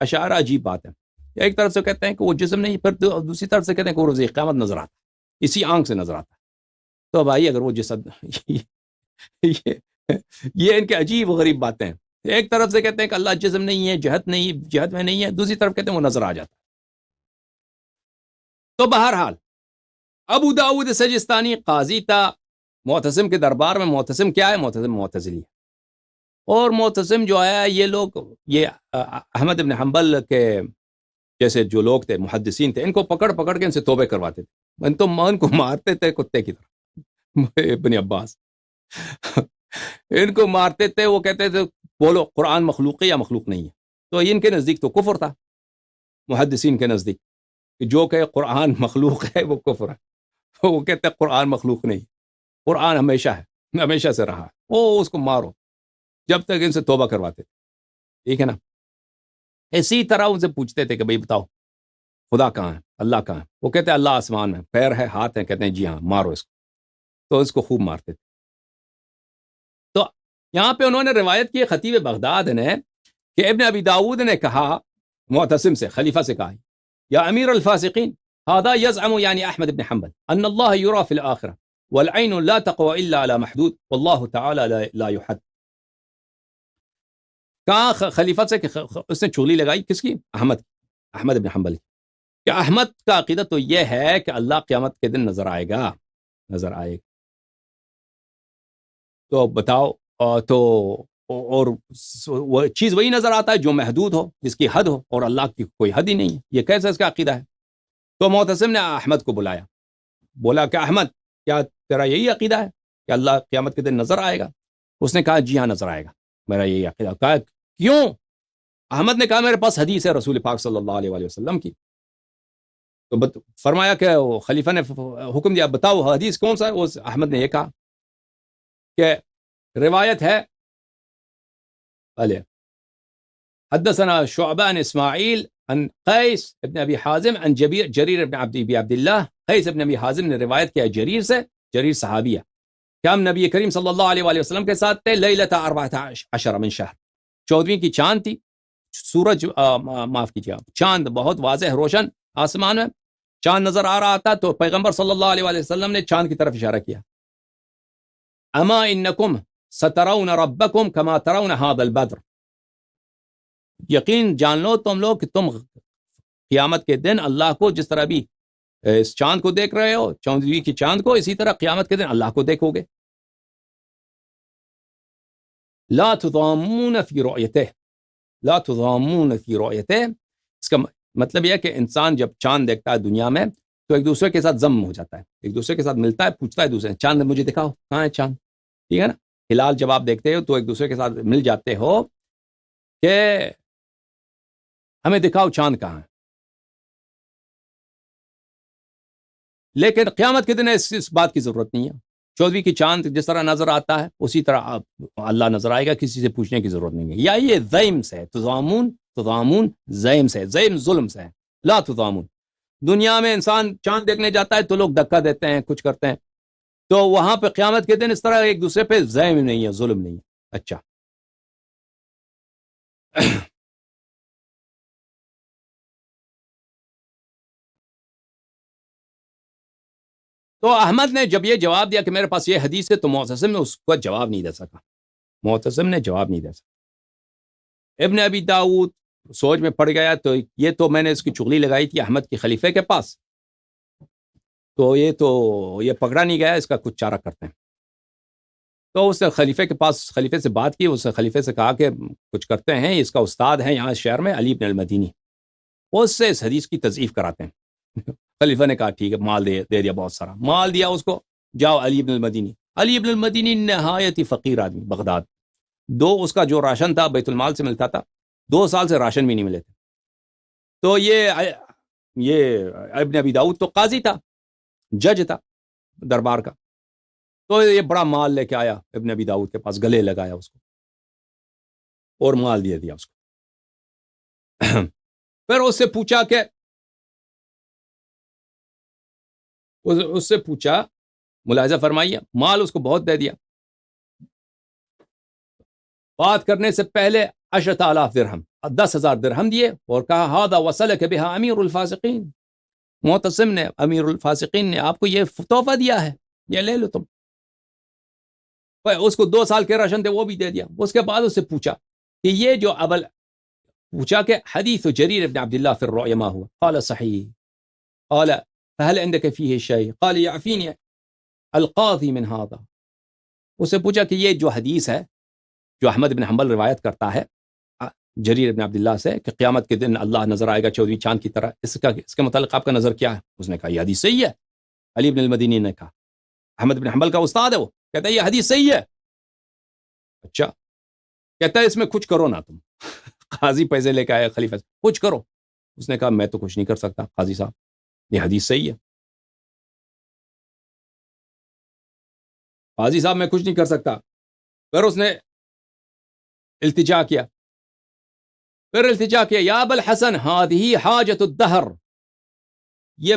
اشاعرہ عجیب بات ہے، ایک طرف سے کہتے ہیں کہ وہ جسم نہیں، پھر دوسری طرف سے کہتے ہیں کہ وہ روز قیامت نظر آتا ہے، اسی آنکھ سے نظر آتا ہے. تو بھائی اگر وہ جسم یہ ان کے عجیب و غریب باتیں ہیں. ایک طرف سے کہتے ہیں کہ اللہ جسم نہیں ہے، جہت میں نہیں ہے، دوسری طرف کہتے ہیں وہ نظر آ جاتا ہے. تو بہرحال ابو داؤد سجستانی قاضی تھا معتصم کے دربار میں. معتصم کیا ہے؟ معتصم معتزلی ہے. اور معتصم جو ہے، یہ لوگ، یہ احمد بن حنبل کے جیسے جو لوگ تھے، محدثین تھے، ان کو پکڑ کے ان سے توبے کرواتے تھے، ان کو مارتے تھے کتے کی طرح. ابن عباس ان کو مارتے تھے، وہ کہتے تھے بولو قرآن مخلوق ہے یا مخلوق نہیں ہے. تو ان کے نزدیک تو کفر تھا، محدثین کے نزدیک کہ جو کہ قرآن مخلوق ہے وہ کفر ہے. وہ کہتے ہیں قرآن مخلوق نہیں، قرآن ہمیشہ ہے، ہمیشہ سے رہا ہے، وہ اس کو مارو، جب تک ان سے توبہ کرواتے تھے. ٹھیک ہے نا. اسی طرح ان سے پوچھتے تھے کہ بھئی بتاؤ خدا کہاں ہے، اللہ کہاں ہے؟ وہ کہتے ہیں اللہ آسمان میں، پیر ہے، ہاتھ ہے. کہتے ہیں جی ہاں، مارو اس کو. تو اس کو خوب مارتے تھے. تو یہاں پہ انہوں نے روایت کی خطیب بغداد نے کہ ابن ابی داود نے کہا معتصم سے، خلیفہ سے کہا، یا امیر الفاسقین، هذا يزعم يعني احمد بن حنبل ان الله يرى في الاخره والعين لا تقوى الا على محدود والله تعالى لا يحد. کہا خلیفہ سے کہ اس نے چغلی لگائی کس کی؟ احمد بن حنبل کی، کہ احمد کا عقیدہ تو یہ ہے کہ اللہ قیامت کے دن نظر آئے گا. تو بتاؤ، تو اور وہ چیز وہی نظر آتا ہے جو محدود ہو، جس کی حد ہو، اور اللہ کی کوئی حد ہی نہیں ہے. یہ کیسا اس کا عقیدہ ہے؟ تو معتصم نے احمد کو بلایا، بولا کہ احمد، کیا تیرا یہی عقیدہ ہے کہ اللہ قیامت کے دن نظر آئے گا؟ اس نے کہا جی ہاں نظر آئے گا، میرا یہی عقیدہ. کہا کیوں؟ احمد نے کہا میرے پاس حدیث ہے رسول پاک صلی اللہ علیہ وسلم کی. تو فرمایا کہ خلیفہ نے حکم دیا بتاؤ حدیث کون سا ہے. احمد نے یہ کہا کہ روایت ہے، حدثنا شعبہ عن اسماعیل عن قیس ابن ابی حازم عن جریر ابن عبد اللہ. قیس ابن ابی حازم نے روایت کیا جریر سے، جریر صحابیہ، کہ ہم نبی کریم صلی اللہ علیہ وسلم کے ساتھ تھے لیلۃ 14 من شہر، 14ویں کی چاند تھی، سورج معاف کیجیے، چاند بہت واضح روشن آسمان میں چاند نظر آ رہا تھا. تو پیغمبر صلی اللہ علیہ وسلم نے چاند کی طرف اشارہ کیا، اما انکم سترون ربکم کما ترون هذا البدر، یقین جان لو تم لوگ کہ تم قیامت کے دن اللہ کو جس طرح بھی اس چاند کو دیکھ رہے ہو، 14ویں کی چاند کو، اسی طرح قیامت کے دن اللہ کو دیکھو گے. لا تضامون فی رؤیتہ، لا تضامون فی رؤیتہ، اس کا مطلب یہ ہے کہ انسان جب چاند دیکھتا ہے دنیا میں تو ایک دوسرے کے ساتھ ضم ہو جاتا ہے، ایک دوسرے کے ساتھ ملتا ہے، پوچھتا ہے دوسرے چاند مجھے دکھاؤ کہاں ہے چاند. ٹھیک ہے نا. ہلال جب آپ دیکھتے ہو تو ایک دوسرے کے ساتھ مل جاتے ہو کہ ہمیں دکھاؤ چاند کہاں ہے. لیکن قیامت کے دن اس بات کی ضرورت نہیں ہے. 14ویں کی چاند جس طرح نظر آتا ہے اسی طرح اللہ نظر آئے گا، کسی سے پوچھنے کی ضرورت نہیں ہے. یا یہ ضیم سے، تضامون ضیم سے، ضیم ظلم سے ہے. لا تضامون، دنیا میں انسان چاند دیکھنے جاتا ہے تو لوگ دھکا دیتے ہیں، کچھ کرتے ہیں، تو وہاں پہ قیامت کے دن اس طرح ایک دوسرے پہ ضیم نہیں ہے، ظلم نہیں ہے. اچھا، تو احمد نے جب یہ جواب دیا کہ میرے پاس یہ حدیث ہے تو معتصم نے اس کو جواب نہیں دے سکا، معتصم نے جواب نہیں دے سکا۔ ابن ابی داؤد سوچ میں پڑ گیا، تو یہ تو میں نے اس کی چغلی لگائی تھی احمد کے خلیفے کے پاس، تو یہ پکڑا نہیں گیا، اس کا کچھ چارہ کرتے ہیں۔ تو اس نے خلیفے سے بات کی، اس نے خلیفے سے کہا کہ کچھ کرتے ہیں، اس کا استاد ہے یہاں شہر میں علی بن المدینی، اس سے اس حدیث کی تضعیف کراتے ہیں۔ خلیفہ نے کہا ٹھیک ہے، مال دے دیا، بہت سارا مال دیا اس کو، جاؤ علی بن المدینی۔ علی بن المدینی نہایت ہی فقیر آدمی، بغداد، اس کا جو راشن تھا بیت المال سے ملتا تھا، 2 سال سے راشن بھی نہیں ملے تھے۔ تو یہ ابن ابی داؤد تو قاضی تھا، جج تھا دربار کا، تو یہ بڑا مال لے کے آیا ابن ابی داؤد کے پاس، گلے لگایا اس کو اور مال دیا اس کو۔ پھر اس سے پوچھا ملاحظہ فرمائیے، مال اس کو بہت دے دیا، بات کرنے سے پہلے 10,000 درہم، 10,000 درہم دیے اور کہا ہذا وصلک بها امیر الفاسقین، معتصم نے، امیر الفاسقین نے آپ کو یہ تحفہ دیا ہے، یہ لے لو تم۔ اس کو 2 سال کے راشن تھے وہ بھی دے دیا۔ اس کے بعد اس سے پوچھا کہ یہ جو پوچھا کہ حدیث جریر بن عبداللہ فی الرؤیا ما ہوا؟ قال صحیح، قال فهل عندك فيه شيء؟ قال يعفيني القاضي من هذا۔ اس سے پوچھا کہ یہ جو حدیث ہے جو احمد بن حنبل روایت کرتا ہے جریر بن عبداللہ سے کہ قیامت کے دن اللہ نظر آئے گا 14ویں چاند کی طرح، اس کے متعلق آپ کا نظر کیا ہے؟ اس نے کہا یہ حدیث صحیح ہے۔ علی بن المدینی نے کہا، احمد بن حنبل کا استاد ہے وہ، کہتا ہے یہ حدیث صحیح ہے۔ اچھا، کہتا ہے اس میں کچھ کرو نا تم۔ قاضی پیسے لے کے آئے خلیفہ سے، کچھ کرو۔ اس نے کہا میں تو کچھ نہیں کر سکتا قاضی صاحب، یہ حدیث صحیح ہے۔ قاضی صاحب میں کچھ نہیں کر سکتا۔ پھر اس نے التجا کیا، یا ابا الحسن ہذہ حاجت الدہر، یہ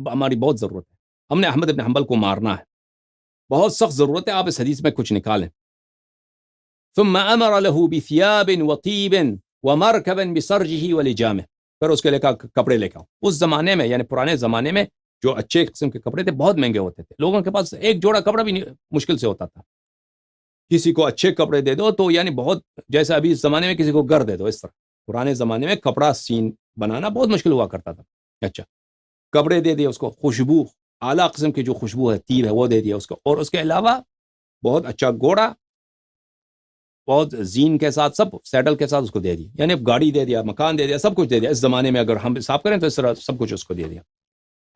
ہماری بہت ضرورت ہے، ہم نے احمد بن حنبل کو مارنا ہے، بہت سخت ضرورت ہے، آپ اس حدیث میں کچھ نکالیں۔ ثم امر له بثياب وطيب ومركبا بسرجه ولجامه، پھر اس کے لے کر کپڑے لے کے آؤ۔ اس زمانے میں یعنی پرانے زمانے میں جو اچھے قسم کے کپڑے تھے بہت مہنگے ہوتے تھے، لوگوں کے پاس ایک جوڑا کپڑا بھی مشکل سے ہوتا تھا۔ کسی کو اچھے کپڑے دے دو تو یعنی بہت، جیسے ابھی اس زمانے میں کسی کو گھر دے دو، اس طرح پرانے زمانے میں کپڑا سین بنانا بہت مشکل ہوا کرتا تھا۔ اچھا، کپڑے دے دیے اس کو، خوشبو، اعلیٰ قسم کی جو خوشبو ہے، تیل ہے، وہ دے دیا اس کو، اور اس کے علاوہ بہت اچھا گھوڑا، بہت زین کے ساتھ، سب سیڈل کے ساتھ اس کو دے دیا، یعنی گاڑی دے دیا، مکان دے دیا، سب کچھ دے دیا۔ اس زمانے میں اگر ہم حساب کریں تو اس طرح سب کچھ اس کو دے دیا۔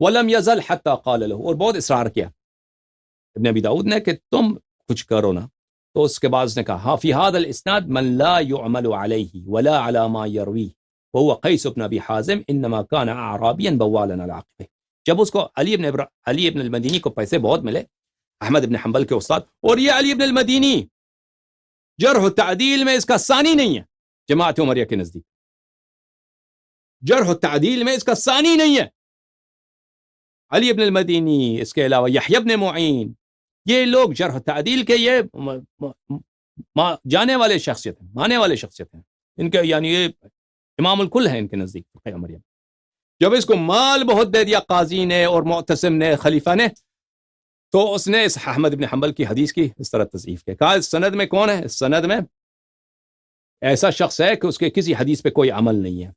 وَلَمْ يَزَلْ حَتَّى قَالَ لَهُ، اور بہت اصرار کیا ابن ابی داؤد نے کہ تم کچھ کرو نا۔ تو اس کے بعد اس نے کہا فی هذا الاسناد من لا يعمل عليه ولا على ما يرويه وهو قیس بن ابی حازم انما كان اعرابیا بوالا على عقبه۔ جب اس کو علی ابن المدینی کو پیسے بہت ملے، احمد ابن حنبل کے استاد، اور یہ علی ابن المدینی جرح و تعدیل میں اس کا ثانی نہیں ہے جماعت عمریہ کے نزدیک، جرح و تعدیل میں اس کا ثانی نہیں ہے۔ علی ابن المدینی، اس کے علاوہ یحییٰ ابن معین، یہ لوگ جرح و تعدیل کے یہ جانے والے شخصیت ہیں، مانے والے شخصیت ہیں، ان کے یعنی یہ امام الکل ہے ان کے نزدیک فقہ عمریہ۔ جب اس کو مال بہت دے دیا قاضی نے اور معتصم نے، خلیفہ نے، تو اس نے اس احمد بن حنبل کی حدیث کی اس طرح تضعیف کی۔ کہا اس سند میں کون ہے؟ اس سند میں ایسا شخص ہے کہ اس کے کسی حدیث پہ کوئی عمل نہیں ہے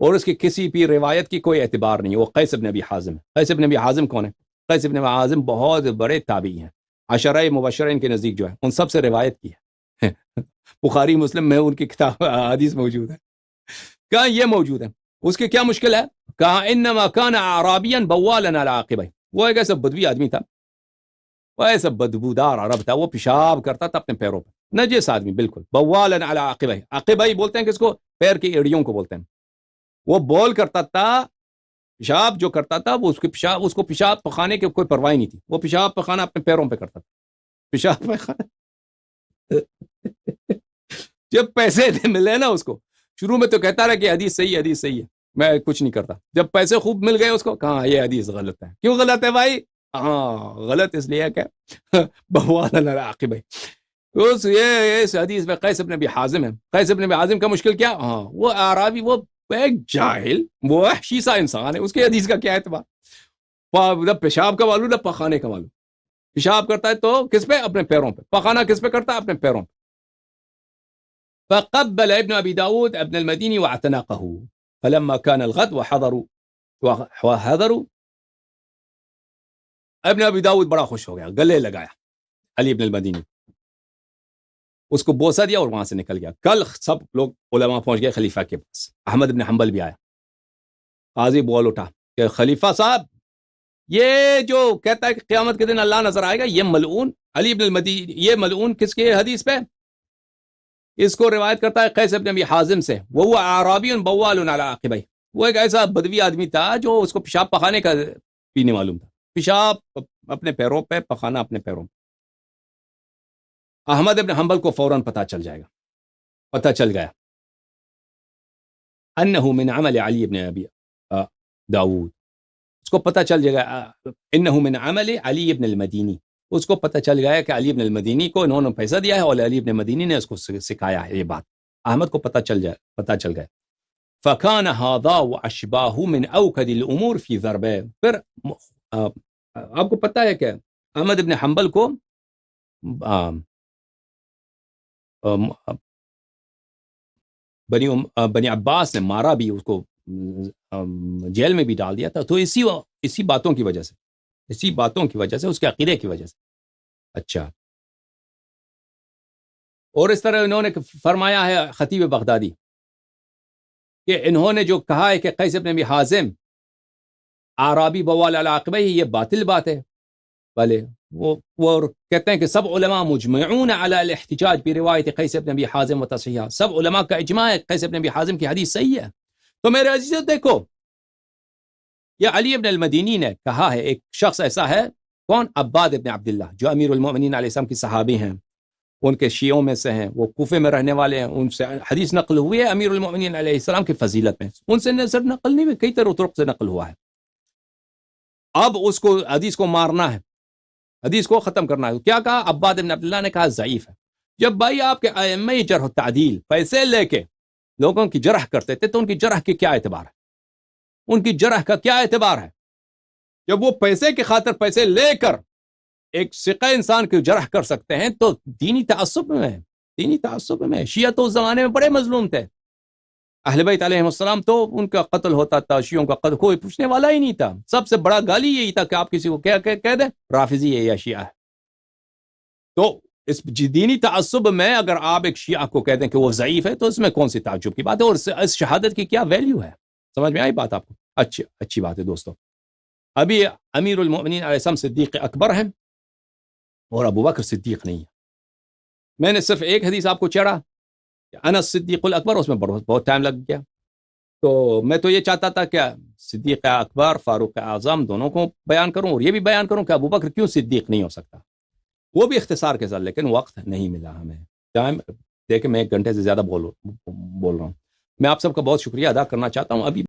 اور اس کی کسی بھی روایت کی کوئی اعتبار نہیں ہے، وہ قیس بن ابی حازم ہے۔ قیس بن ابی حازم کون ہے؟ قیس بن ابی حازم بہت بڑے تابعی ہیں، عشرہ مبشرین کے نزدیک جو ہے ان سب سے روایت کی ہے، بخاری مسلم میں ان کی کتاب حدیث موجود ہے۔ کہاں یہ موجود ہے؟ اس کی کیا مشکل ہے؟ کہا انما کان اعرابیا بوالا علی عقبہ، وہ ایک ایسا بدوی آدمی تھا، وہ ایسا بدبودار عرب تھا، وہ پیشاب کرتا تھا اپنے پیروں پہ، نجس آدمی بالکل، بوالا علی عقبہ، عقبہ بولتے ہیں کس کو؟ پیر کی ایڑیوں کو بولتے ہیں۔ وہ بول کرتا تھا، پیشاب جو کرتا تھا وہ اس کو پیشاب پخانے کی کوئی پرواہ نہیں تھی، وہ پیشاب پخانا اپنے پیروں پہ کرتا تھا، پیشاب پخانا۔ جب پیسے ملے نا اس کو، شروع میں تو کہتا رہا کہ حدیث صحیح ہے، حدیث صحیح ہے، میں کچھ نہیں کرتا۔ جب پیسے خوب مل گئے اس کو، کہاں یہ حدیث غلط ہے۔ کیوں غلط ہے بھائی؟ ہاں غلط اس لیے کہ بوال علی عقبہ، اس حدیث میں قیس بن ابی حازم ہے. قیس بن ابی حازم کا مشکل کیا؟ ہاں وہ اعرابی، وہ ایک جاہل، وہ وحشی سا انسان ہے، اس کے حدیث کا کیا اعتبار؟ نہ پیشاب کا معلوم نہ پخانے کا معلوم. پیشاب کرتا ہے تو کس پہ؟ اپنے پیروں پہ. پخانا کس پہ کرتا ہے؟ اپنے پیروں پہ. فقبل ابن ابي داود ابن المديني واعتنقه فلما كان الغد وحضروا ابن ابی داود بڑا خوش ہو گیا، گلے لگایا علی ابن المدینی، اس کو بوسہ دیا اور وہاں سے نکل گیا. کل سب لوگ علماء پہنچ گئے خلیفہ کے پاس. احمد بن حنبل بھی آیا. قاضی بول اٹھا کہ خلیفہ صاحب، یہ جو کہتا ہے کہ قیامت کے دن اللہ نظر آئے گا، یہ ملعون علی ابن المدینی، یہ ملعون کس کے حدیث پہ؟ اس کو روایت کرتا ہے قیس بن ابی حازم سے. وہ اعرابی بوال علی عقبیہ، وہ ایک ایسا بدوی آدمی تھا جو اس کو پیشاب پخانے کا پینے معلوم تھا. پیشاب اپنے پیروں پہ، پخانا اپنے پیروں پہ. احمد ابن حنبل کو فوراً پتہ چل جائے گا، پتہ چل گیا انه من عمل علی ابن ابی داود، اس کو پتہ چل جائے گا انه من عمل علی ابن المدینی، اس کو پتہ چل گیا کہ علی ابن المدینی کو انہوں نے پیسہ دیا ہے اور علی ابن مدینی نے اس کو سکھایا ہے. یہ بات احمد کو پتہ چل گیا. فكان هذا واشباه من اوكد الامور في ضربه. پھر آپ کو پتہ ہے کہ احمد ابن حنبل کو بنی عباس نے مارا بھی، اس کو جیل میں بھی ڈال دیا تھا. تو اسی باتوں کی وجہ سے، اس کے عقیدے کی وجہ سے. اچھا، اور اس طرح انہوں نے فرمایا ہے خطیب بغدادی کہ انہوں نے جو کہا ہے کہ قیس بن ابی حازم اعرابی بوال علی عقبہ، یہ باطل بات ہے. بھلے وہ کہتے ہیں کہ سب علماء مجمعون علی الاحتجاج بروایت قیس بن ابی حازم و تصحیحہ، سب علماء کا اجماع ہے قیس بن ابی حازم کی حدیث صحیح ہے. تو میرے عزیزو دیکھو، یہ علی ابن المدینی نے کہا ہے. ایک شخص ایسا ہے، کون؟ عباد ابن عبداللہ، جو امیر المؤمنین علیہ السلام کی صحابی ہیں، ان کے شیعوں میں سے ہیں، وہ کوفے میں رہنے والے ہیں. ان سے حدیث نقل ہوئی ہے امیر المؤمنین علیہ السلام کی فضیلت میں. ان سے صرف نقل نہیں ہوئی، کئی طرق سے نقل ہوا ہے. اب اس کو حدیث کو مارنا ہے، حدیث کو ختم کرنا ہے. کیا کہا؟ عباد ابن عبداللہ نے کہا ضعیف ہے. جب بھائی آپ کے ائمہ جرح و تعدیل پیسے لے کے لوگوں کی جرح کرتے تھے، تو ان کی جرح کی کیا اعتبار ہے؟ ان کی جرح کا کیا اعتبار ہے؟ جب وہ پیسے کی خاطر پیسے لے کر ایک ثقہ انسان کی جرح کر سکتے ہیں، تو دینی تعصب میں شیعہ تو اس زمانے میں بڑے مظلوم تھے. اہل بیت علیہ السلام تو ان کا قتل ہوتا تھا، شیعوں کا قتل کوئی پوچھنے والا ہی نہیں تھا. سب سے بڑا گالی یہی تھا کہ آپ کسی کو کہہ دیں رافضی ہے یا شیعہ ہے. تو اس دینی تعصب میں اگر آپ ایک شیعہ کو کہہ دیں کہ وہ ضعیف ہے، تو اس میں کون سی تعجب کی بات ہے؟ اور اس شہادت کی کیا ویلیو ہے؟ سمجھ میں آئی بات آپ کو؟ اچھی بات ہے دوستو. ابھی امیر المؤمنین علیہ السلام صدیق اکبر ہیں اور ابو بکر صدیق نہیں ہے. میں نے صرف ایک حدیث آپ کو چڑھا کہ انا صدیق الاکبر، اس میں بہت ٹائم لگ گیا. تو میں تو یہ چاہتا تھا کہ صدیق اکبر، فاروق اعظم دونوں کو بیان کروں، اور یہ بھی بیان کروں کہ ابو بکر کیوں صدیق نہیں ہو سکتا، وہ بھی اختصار کے ساتھ. لیکن وقت نہیں ملا ہمیں. ٹائم دیکھیں، میں 1 گھنٹے سے زیادہ بول رہا ہوں. میں آپ سب کا بہت شکریہ ادا کرنا چاہتا ہوں. ابھی